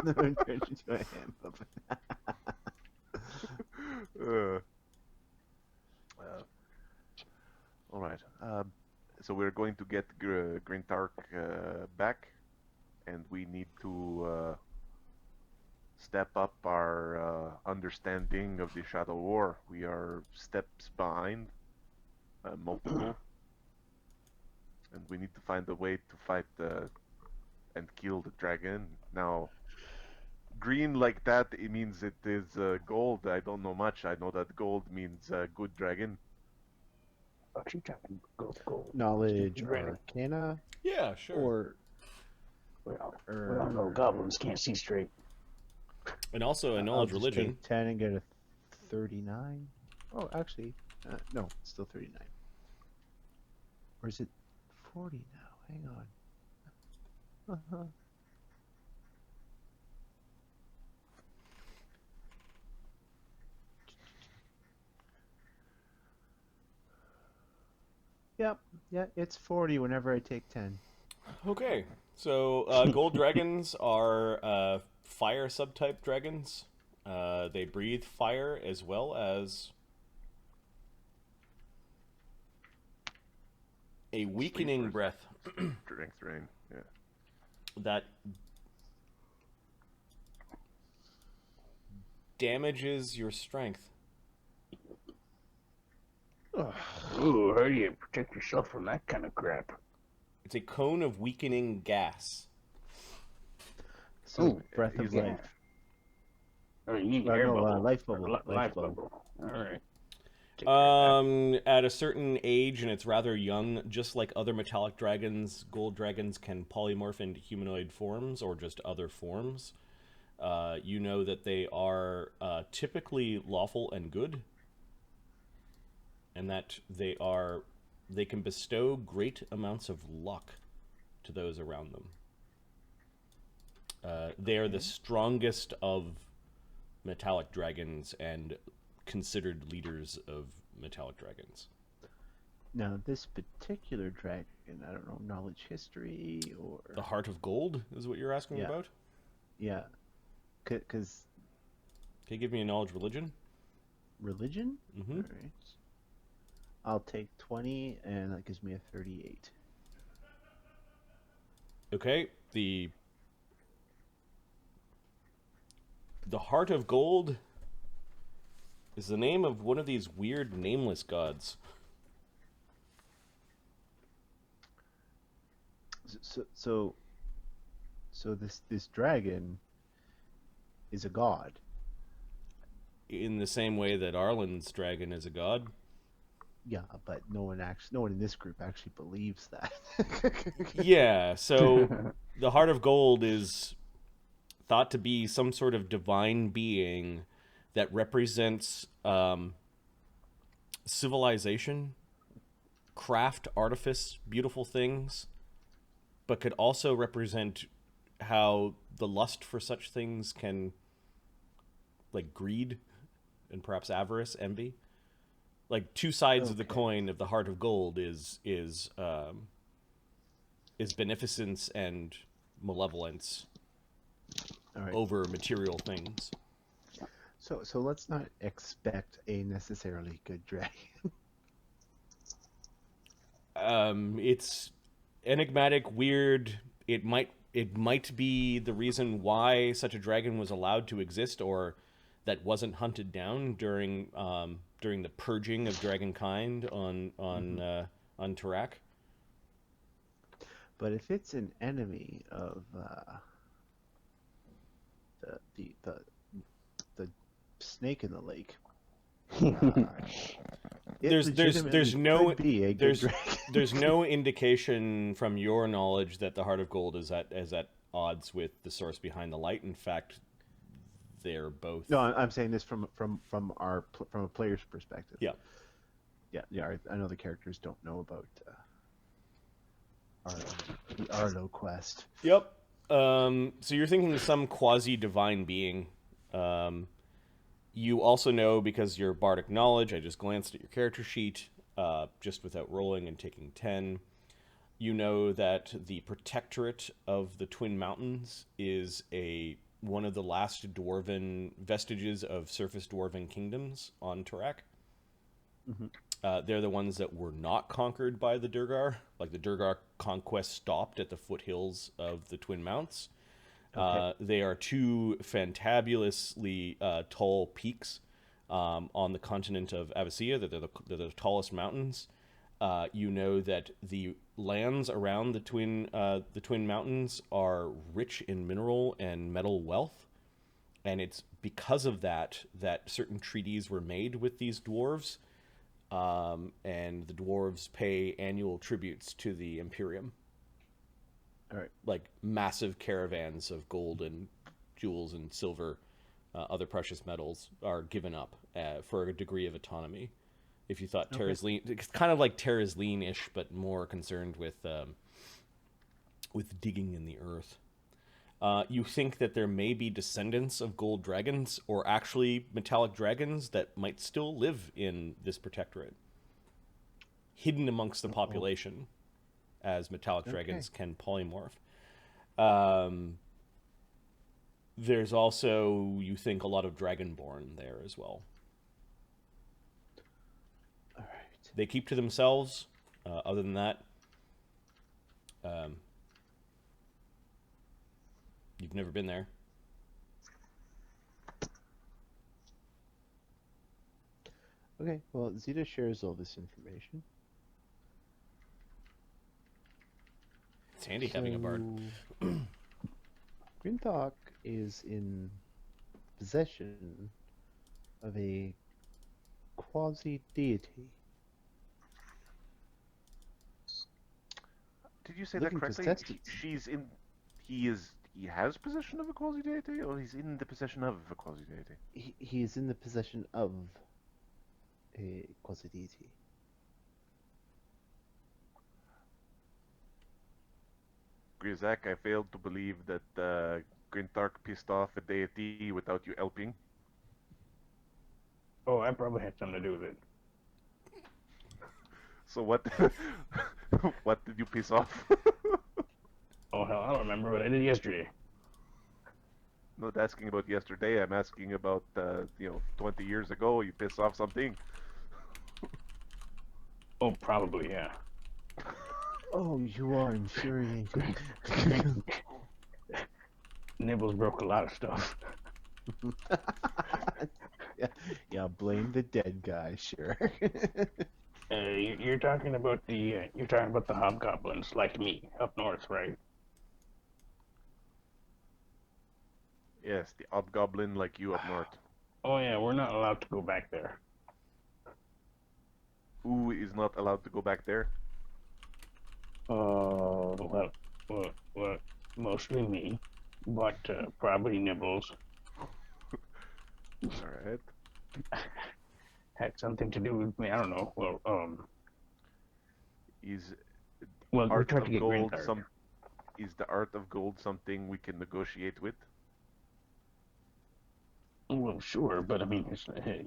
The moon turned into a hand puppet. All right. So we're going to get Grintharke back, and we need to step up our understanding of the Shadow War. We are steps behind, multiple, and we need to find a way to fight and kill the dragon. Now, green like that, it means it is gold. I don't know much. I know that gold means good dragon. What's he talking about? Go. Knowledge Right. Arcana, Yeah, sure. or We all know goblins can't see straight. And also a I'll knowledge just religion. take 10 and get a 39. Oh, actually, no, it's still 39. Or is it 40 now? Hang on. Uh-huh. Yep, yeah, it's 40 whenever I take 10. Okay, so gold dragons are fire subtype dragons. They breathe fire as well as a weakening breath Strength drain. Yeah. that damages your strength. Ooh, how do you protect yourself from that kind of crap? It's a cone of weakening gas. So, Ooh, breath of he's life. like- Oh, you need No, air no, bubble. life bubble, Or life bubble. All right. Take care of that. At a certain age, and it's rather young, just like other metallic dragons, gold dragons can polymorph into humanoid forms or just other forms. You know that they are typically lawful and good, and that they can bestow great amounts of luck to those around them. They are the strongest of metallic dragons and considered leaders of metallic dragons. Now, this particular dragon, I don't know, knowledge history or... The Heart of Gold is what you're asking Yeah. about? Yeah. Because Can you give me a knowledge religion? religion? Mm-hmm. All right. I'll take 20, and that gives me a 38. Okay, the Heart of Gold is the name of one of these weird nameless gods. So this dragon is a god. In the same way that Arlen's dragon is a god. Yeah, but no one in this group actually believes that. Yeah, so the Heart of Gold is thought to be some sort of divine being that represents civilization, craft, artifice, beautiful things, but could also represent how the lust for such things can, like greed and perhaps avarice, envy. Like two sides of the Okay. coin of the Heart of Gold is beneficence and malevolence All right. over material things. So let's not expect a necessarily good dragon. It's enigmatic, weird. It might be the reason why such a dragon was allowed to exist, or that wasn't hunted down during the purging of dragonkind on Tarak. But if it's an enemy of the snake in the lake, it There's legitimately no could be a good there's dragon. there's no indication from your knowledge that the Heart of Gold is at odds with the source behind the light. In fact, they're both. No, I'm saying this from a player's perspective. Yeah. Yeah. I know the characters don't know about the Arlo quest. Yep. So you're thinking some quasi-divine being. You also know, because your bardic knowledge, I just glanced at your character sheet, just without rolling and taking 10. You know that the Protectorate of the Twin Mountains is one of the last dwarven vestiges of surface dwarven kingdoms on Tarak. Mm-hmm. They're the ones that were not conquered by the Durgar. Like, the Durgar conquest stopped at the foothills of the Twin Mounts. Okay. They are two fantabulously tall peaks on the continent of Avicii. They're the tallest mountains. You know that the lands around the Twin Mountains are rich in mineral and metal wealth, and it's because of that certain treaties were made with these dwarves. and the dwarves pay annual tributes to the Imperium. All right. Like massive caravans of gold and jewels and silver, other precious metals are given up for a degree of autonomy. If you thought Terraslene, it's kind of like Terraslene-ish, but more concerned with digging in the earth. You think that there may be descendants of gold dragons, or actually metallic dragons that might still live in this protectorate, hidden amongst the population, as metallic dragons can polymorph. There's also, you think, a lot of dragonborn there as well. All right. They keep to themselves. Other than that, you've never been there. Okay, well, Zita shares all this information. It's handy having a bard. Grintharke is in possession of a quasi-deity. Did you say Looking that for correctly? sustenance. He has possession of a quasi-deity, or he's in the possession of a quasi-deity? He is in the possession of a quasi-deity. Grizaak, I failed to believe that Grintharke pissed off a deity without you helping. Oh, I probably had something to do with it. So what? What did you piss off? Oh hell, I don't remember what I did yesterday. I'm not asking about yesterday. I'm asking about 20 years ago. You pissed off something. Oh, probably, yeah. Oh, you are infuriating. Nibbles broke a lot of stuff. yeah, blame the dead guy, sure. You're talking about the hobgoblins like me up north, right? Yes, the hobgoblin like you up north. Oh yeah, we're not allowed to go back there. Who is not allowed to go back there? Well, mostly me, but probably Nibbles. All right. Had something to do with me. I don't know. Is Well, we art tried of to get gold Grintharke. Is the art of gold something we can negotiate with? Well, sure, but I mean,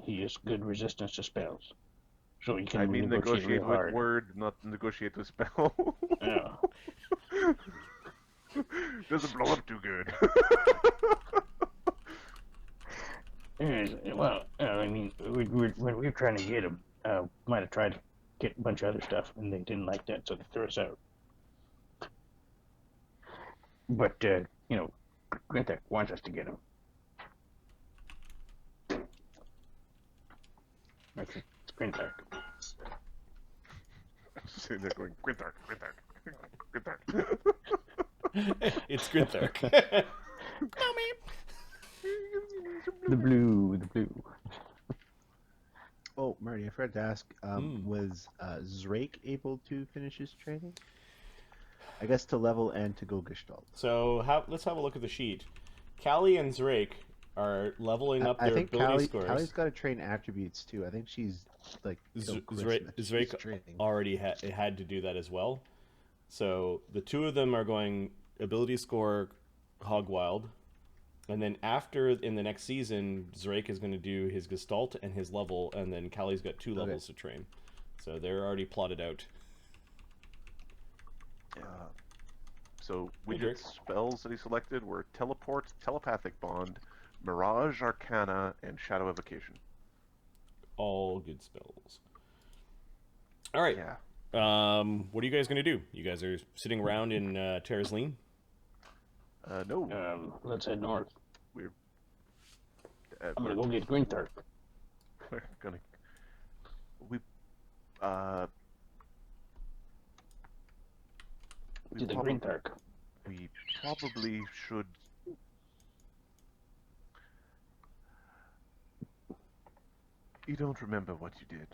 he has good resistance to spells, so he can I mean, negotiate real with hard. word, not negotiate with spell. Yeah. Doesn't blow up too good. Anyways, well, I mean, when we were trying to get him, might have tried to get a bunch of other stuff, and they didn't like that, so they threw us out. But Grintharke wants us to get him. It's Grintharke. Sitting there going, Grintharke, Grintharke, Grintharke. It's Grintharke. The blue. Oh, Marty, I forgot to ask, was Zrake able to finish his training? I guess to level and to go Gestalt. So let's have a look at the sheet. Callie and Zyra are leveling up their ability scores. Callie's got to train attributes too. I think she's like Zyra already had to do that as well. So the two of them are going ability score Hogwild, and then after in the next season, Zyra is going to do his Gestalt and his level, and then Callie's got 2 levels to train. So they're already plotted out. So widget spells that he selected were Teleport, Telepathic Bond, Mirage Arcana, and Shadow Evocation. All good spells. All right. Yeah. What are you guys going to do? You guys are sitting around in Terraslene? No. Let's head north. We're I'm gonna go get Grintharke. we're gonna To the Grintharke. We probably should. You don't remember what you did.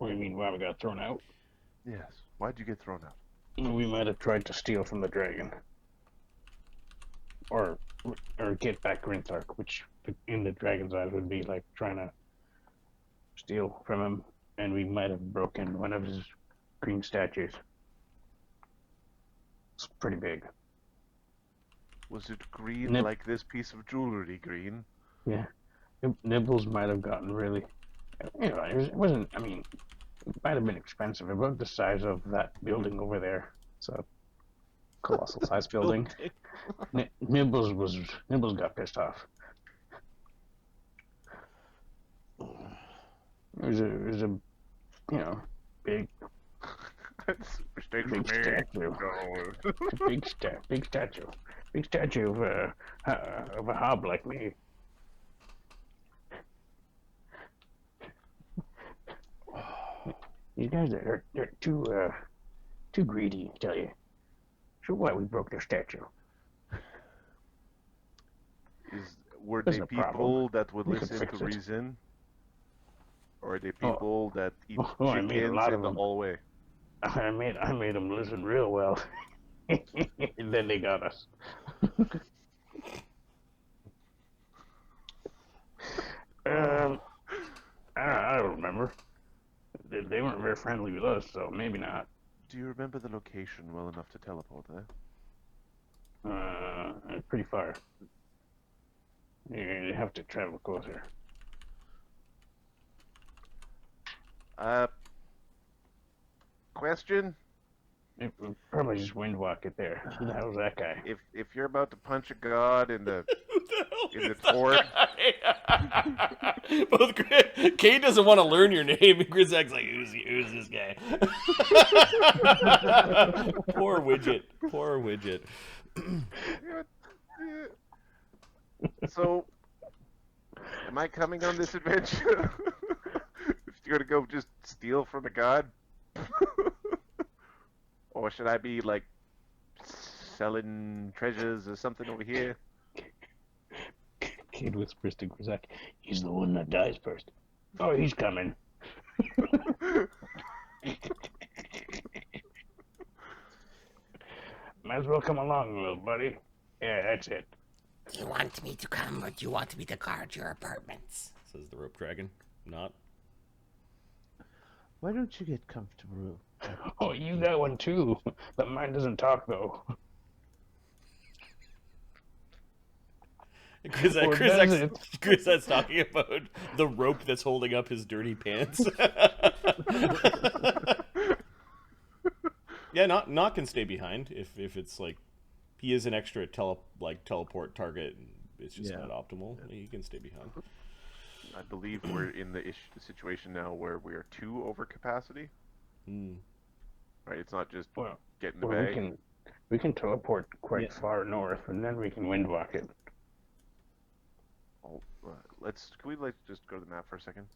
What do you mean, why we got thrown out? Yes. Why'd you get thrown out? We might have tried to steal from the dragon. Or get back Grintharke, which in the dragon's eyes would be like trying to steal from him, and we might have broken one of his green statues. It's pretty big. Was it green Nib- like this piece of jewelry green? Yeah. Nibbles might have gotten really... it wasn't, I mean, it might have been expensive. About the size of that building over there. It's a colossal size building. Nibbles got pissed off. It was a big That's a mistake for big me. statue. No. Big statue of a hob like me. These guys are they're too greedy, I tell you. So why we broke their statue? Were There's they no people problem. that would We could listen fix to it. reason? Or are they people that eat I made a chickens lot in of the them. hallway? I made them listen real well. And then they got us. I don't remember. They weren't very friendly with us, so maybe not. Do you remember the location well enough to teleport there? Pretty far. You have to travel closer. Question? We'll probably just windwalk it there. Who the hell's that guy? If you're about to punch a god in the Who the hell in the is that fort, guy? Both Kate doesn't want to learn your name. Grizaak's like, who's this guy? Poor widget. So, am I coming on this adventure? If you're gonna go just steal from a god? Or should I be, like, selling treasures or something over here? Kid whispers to Grizaak, he's the one that dies first. Oh, he's coming. Might as well come along, little buddy. Yeah, that's it. Do you want me to come or do you want me to guard your apartments? Says the rope dragon. Not. Why don't you get comfortable? Oh, you got one too. But mine doesn't talk, though. Grizaak's talking about the rope that's holding up his dirty pants. Yeah, Not can stay behind if it's like he is an extra teleport target. It's just not optimal. He can stay behind. I believe we're in the situation now where we are 2 over capacity. Right, it's not just get in the bay. We can teleport quite far north, and then we can windwalk it. Oh, can we just go to the map for a second?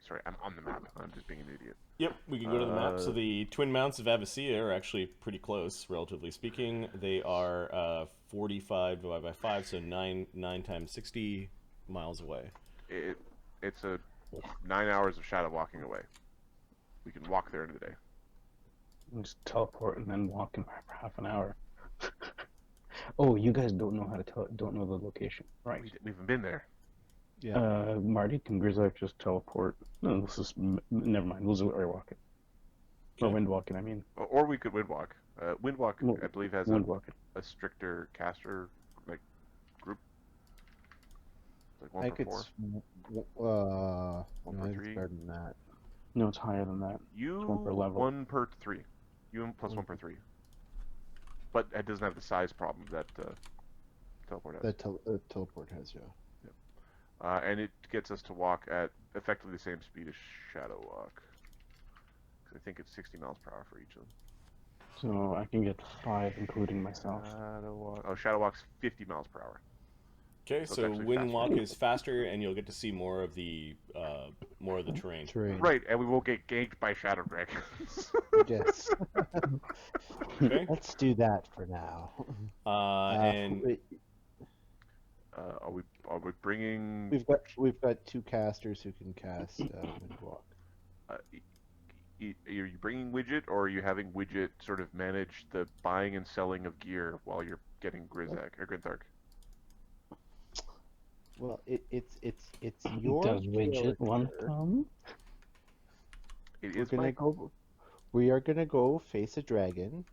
Sorry, I'm on the map. I'm just being an idiot. Yep, we can go to the map. So the Twin Mountains of Avicea are actually pretty close, relatively speaking. They are 45 divided by 5, so 9 times 60 miles away. It's a 9 hours of shadow walking away. We can walk there in a day. Just teleport and then walk in for half an hour. Oh, you guys don't know how to don't know the location, right? We haven't been there. Yeah. Marty, can Grizaak just teleport? No, this is never mind. We'll do air walking. Or wind walking, I mean. Or we could windwalk. Windwalk, I believe, has a stricter caster group. Like 1 I think per 4. it's 1 per 3. It's better than that. No, it's higher than that. You It's 1 per level. 1 per 3. You plus 1 per 3. But it doesn't have the size problem that teleport has. That teleport has, yeah. And it gets us to walk at effectively the same speed as Shadow Walk. I think it's 60 miles per hour for each of them. So I can get 5, including myself. Shadow Walk. Oh, Shadow Walk's 50 miles per hour. Okay, So it's so actually wind faster. walk is faster, and you'll get to see more of the terrain. Right, and we won't get ganked by Shadow Dragons. Yes. Okay. Let's do that for now. Are we bringing? We've got 2 casters who can cast Windwalk. Are you bringing Widget, or are you having Widget sort of manage the buying and selling of gear while you're getting Grizaak or Grintharke? Well, it's your Does Widget want character. come? It We're is gonna my go. We are gonna go face a dragon,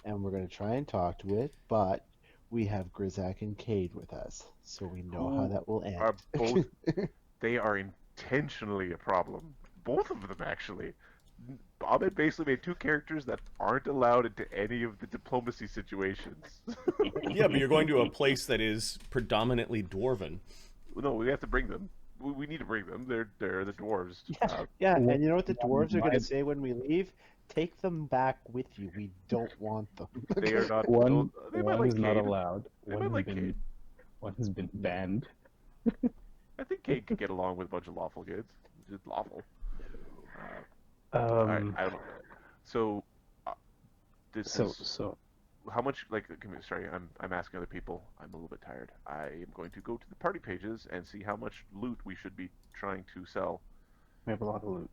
and we're gonna try and talk to it. But we have Grizaak and Cade with us, so we know how Who that will are end. both. They are intentionally a problem. Both of them, actually. Ahmed basically made two characters that aren't allowed into any of the diplomacy situations. Yeah, but you're going to a place that is predominantly dwarven. No, we have to bring them. We need to bring them. They're the dwarves. Yeah, Well, and you know what the dwarves are my- gonna say when we leave? Take them back with you. We don't want them. They are not. One, They might one like is not Cade. allowed. They might like Cade. One has been banned. I think Cade could get along with a bunch of lawful kids. Just lawful. Alright, I don't know. So, this is So how much? Like, sorry, I'm asking other people. I'm a little bit tired. I am going to go to the party pages and see how much loot we should be trying to sell. we have a lot of loot.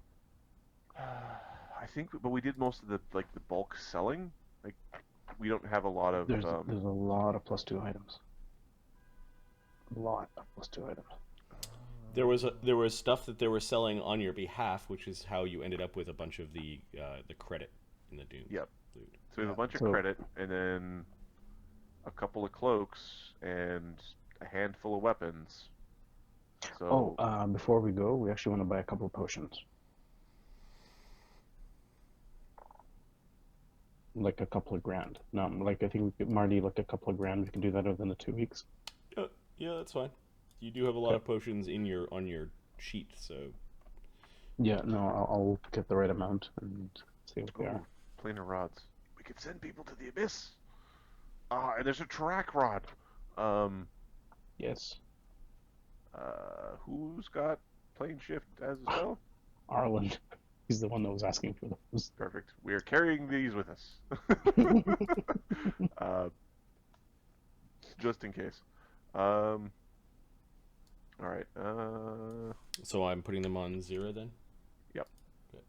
I think, but we did most of the bulk selling. Like, we don't have a lot of. There's a lot of +2 items. A lot of +2 items. There was stuff that they were selling on your behalf, which is how you ended up with a bunch of the credit in the Doom. Yep. Loot. So we have a bunch of credit, and then a couple of cloaks, and a handful of weapons. So. Before we go, we actually want to buy a couple of potions. Like a couple of grand. No, like I think Marty looked a couple of grand. We can do that within the 2 weeks. Yeah, that's fine. You do have a lot of potions on your sheet, so Yeah, no, I'll get the right amount and see what they are. Planar rods. We could send people to the abyss. And there's a track rod. Yes. Who's got plane shift as a spell? Arland. He's the one that was asking for those. Perfect. We are carrying these with us. Just in case. All right. so I'm putting them on Zyra then. Yep. Okay.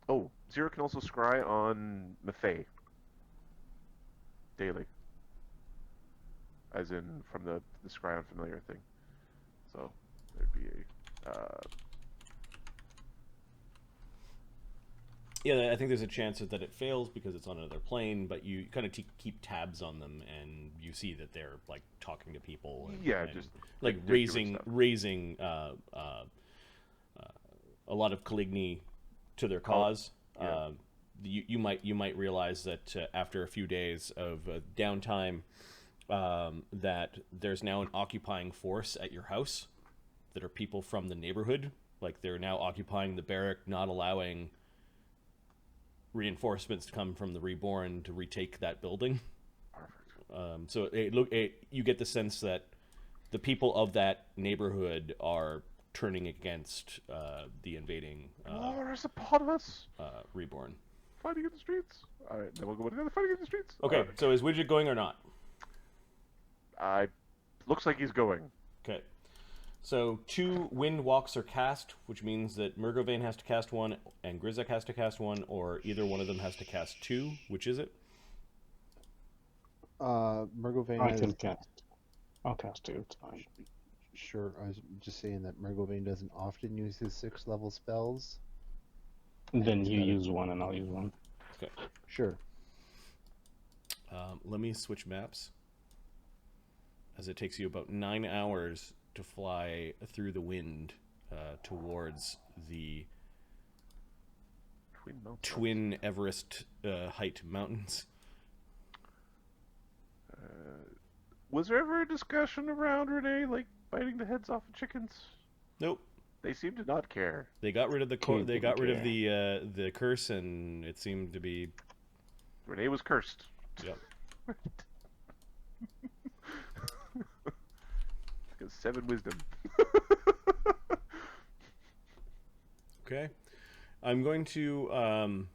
Oh, Zyra can also scry on Mathei. Daily. As in from the scry on familiar thing. So there'd be a. Yeah, I think there's a chance that it fails because it's on another plane, but you kind of keep tabs on them, and you see that they're like talking to people. And, Yeah, and, just like they're doing raising a lot of Caligny to their cause. yeah. You might realize that after a few days of downtime, that there's now an occupying force at your house that are people from the neighborhood. Like they're now occupying the barrack, not allowing reinforcements to come from the Reborn to retake that building. Perfect. So you get the sense that the people of that neighborhood are turning against the invading War is upon us. Reborn. Fighting in the streets. All right, then we'll go with another fighting in the streets. Okay, so is Widget going or not? Looks like he's going. Okay. So 2 wind walks are cast, which means that Murgovane has to cast 1 and Grizaak has to cast 1, or either one of them has to cast 2. Which is it? Murgovane I has... can cast. I'll cast 2. It's fine. Sure, I was just saying that Murgovane doesn't often use his 6th level spells. Then you use 1 and I'll use 1. Okay. Sure. Let me switch maps, as it takes you about 9 hours to fly through the wind towards the Twin Everest height mountains. Was there ever a discussion around Renee like biting the heads off of chickens? Nope. They seem to not care. They got rid of the Kate they got rid of didn't the curse, and it seemed to be. Renee was cursed. Yep. Got 7 wisdom. Okay. I'm going to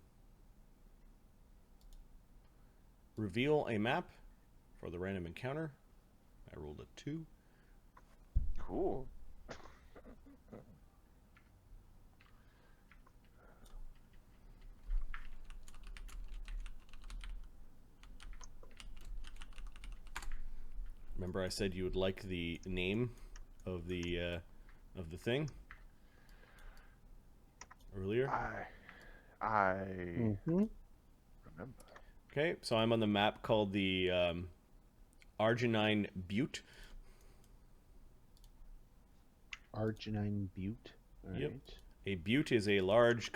reveal a map for the random encounter. I rolled a 2. Cool. Remember, I said you would like the name of the thing earlier. I remember. Okay, so I'm on the map called the Arginine Butte. Arginine Butte. All Yep. right. A butte is a large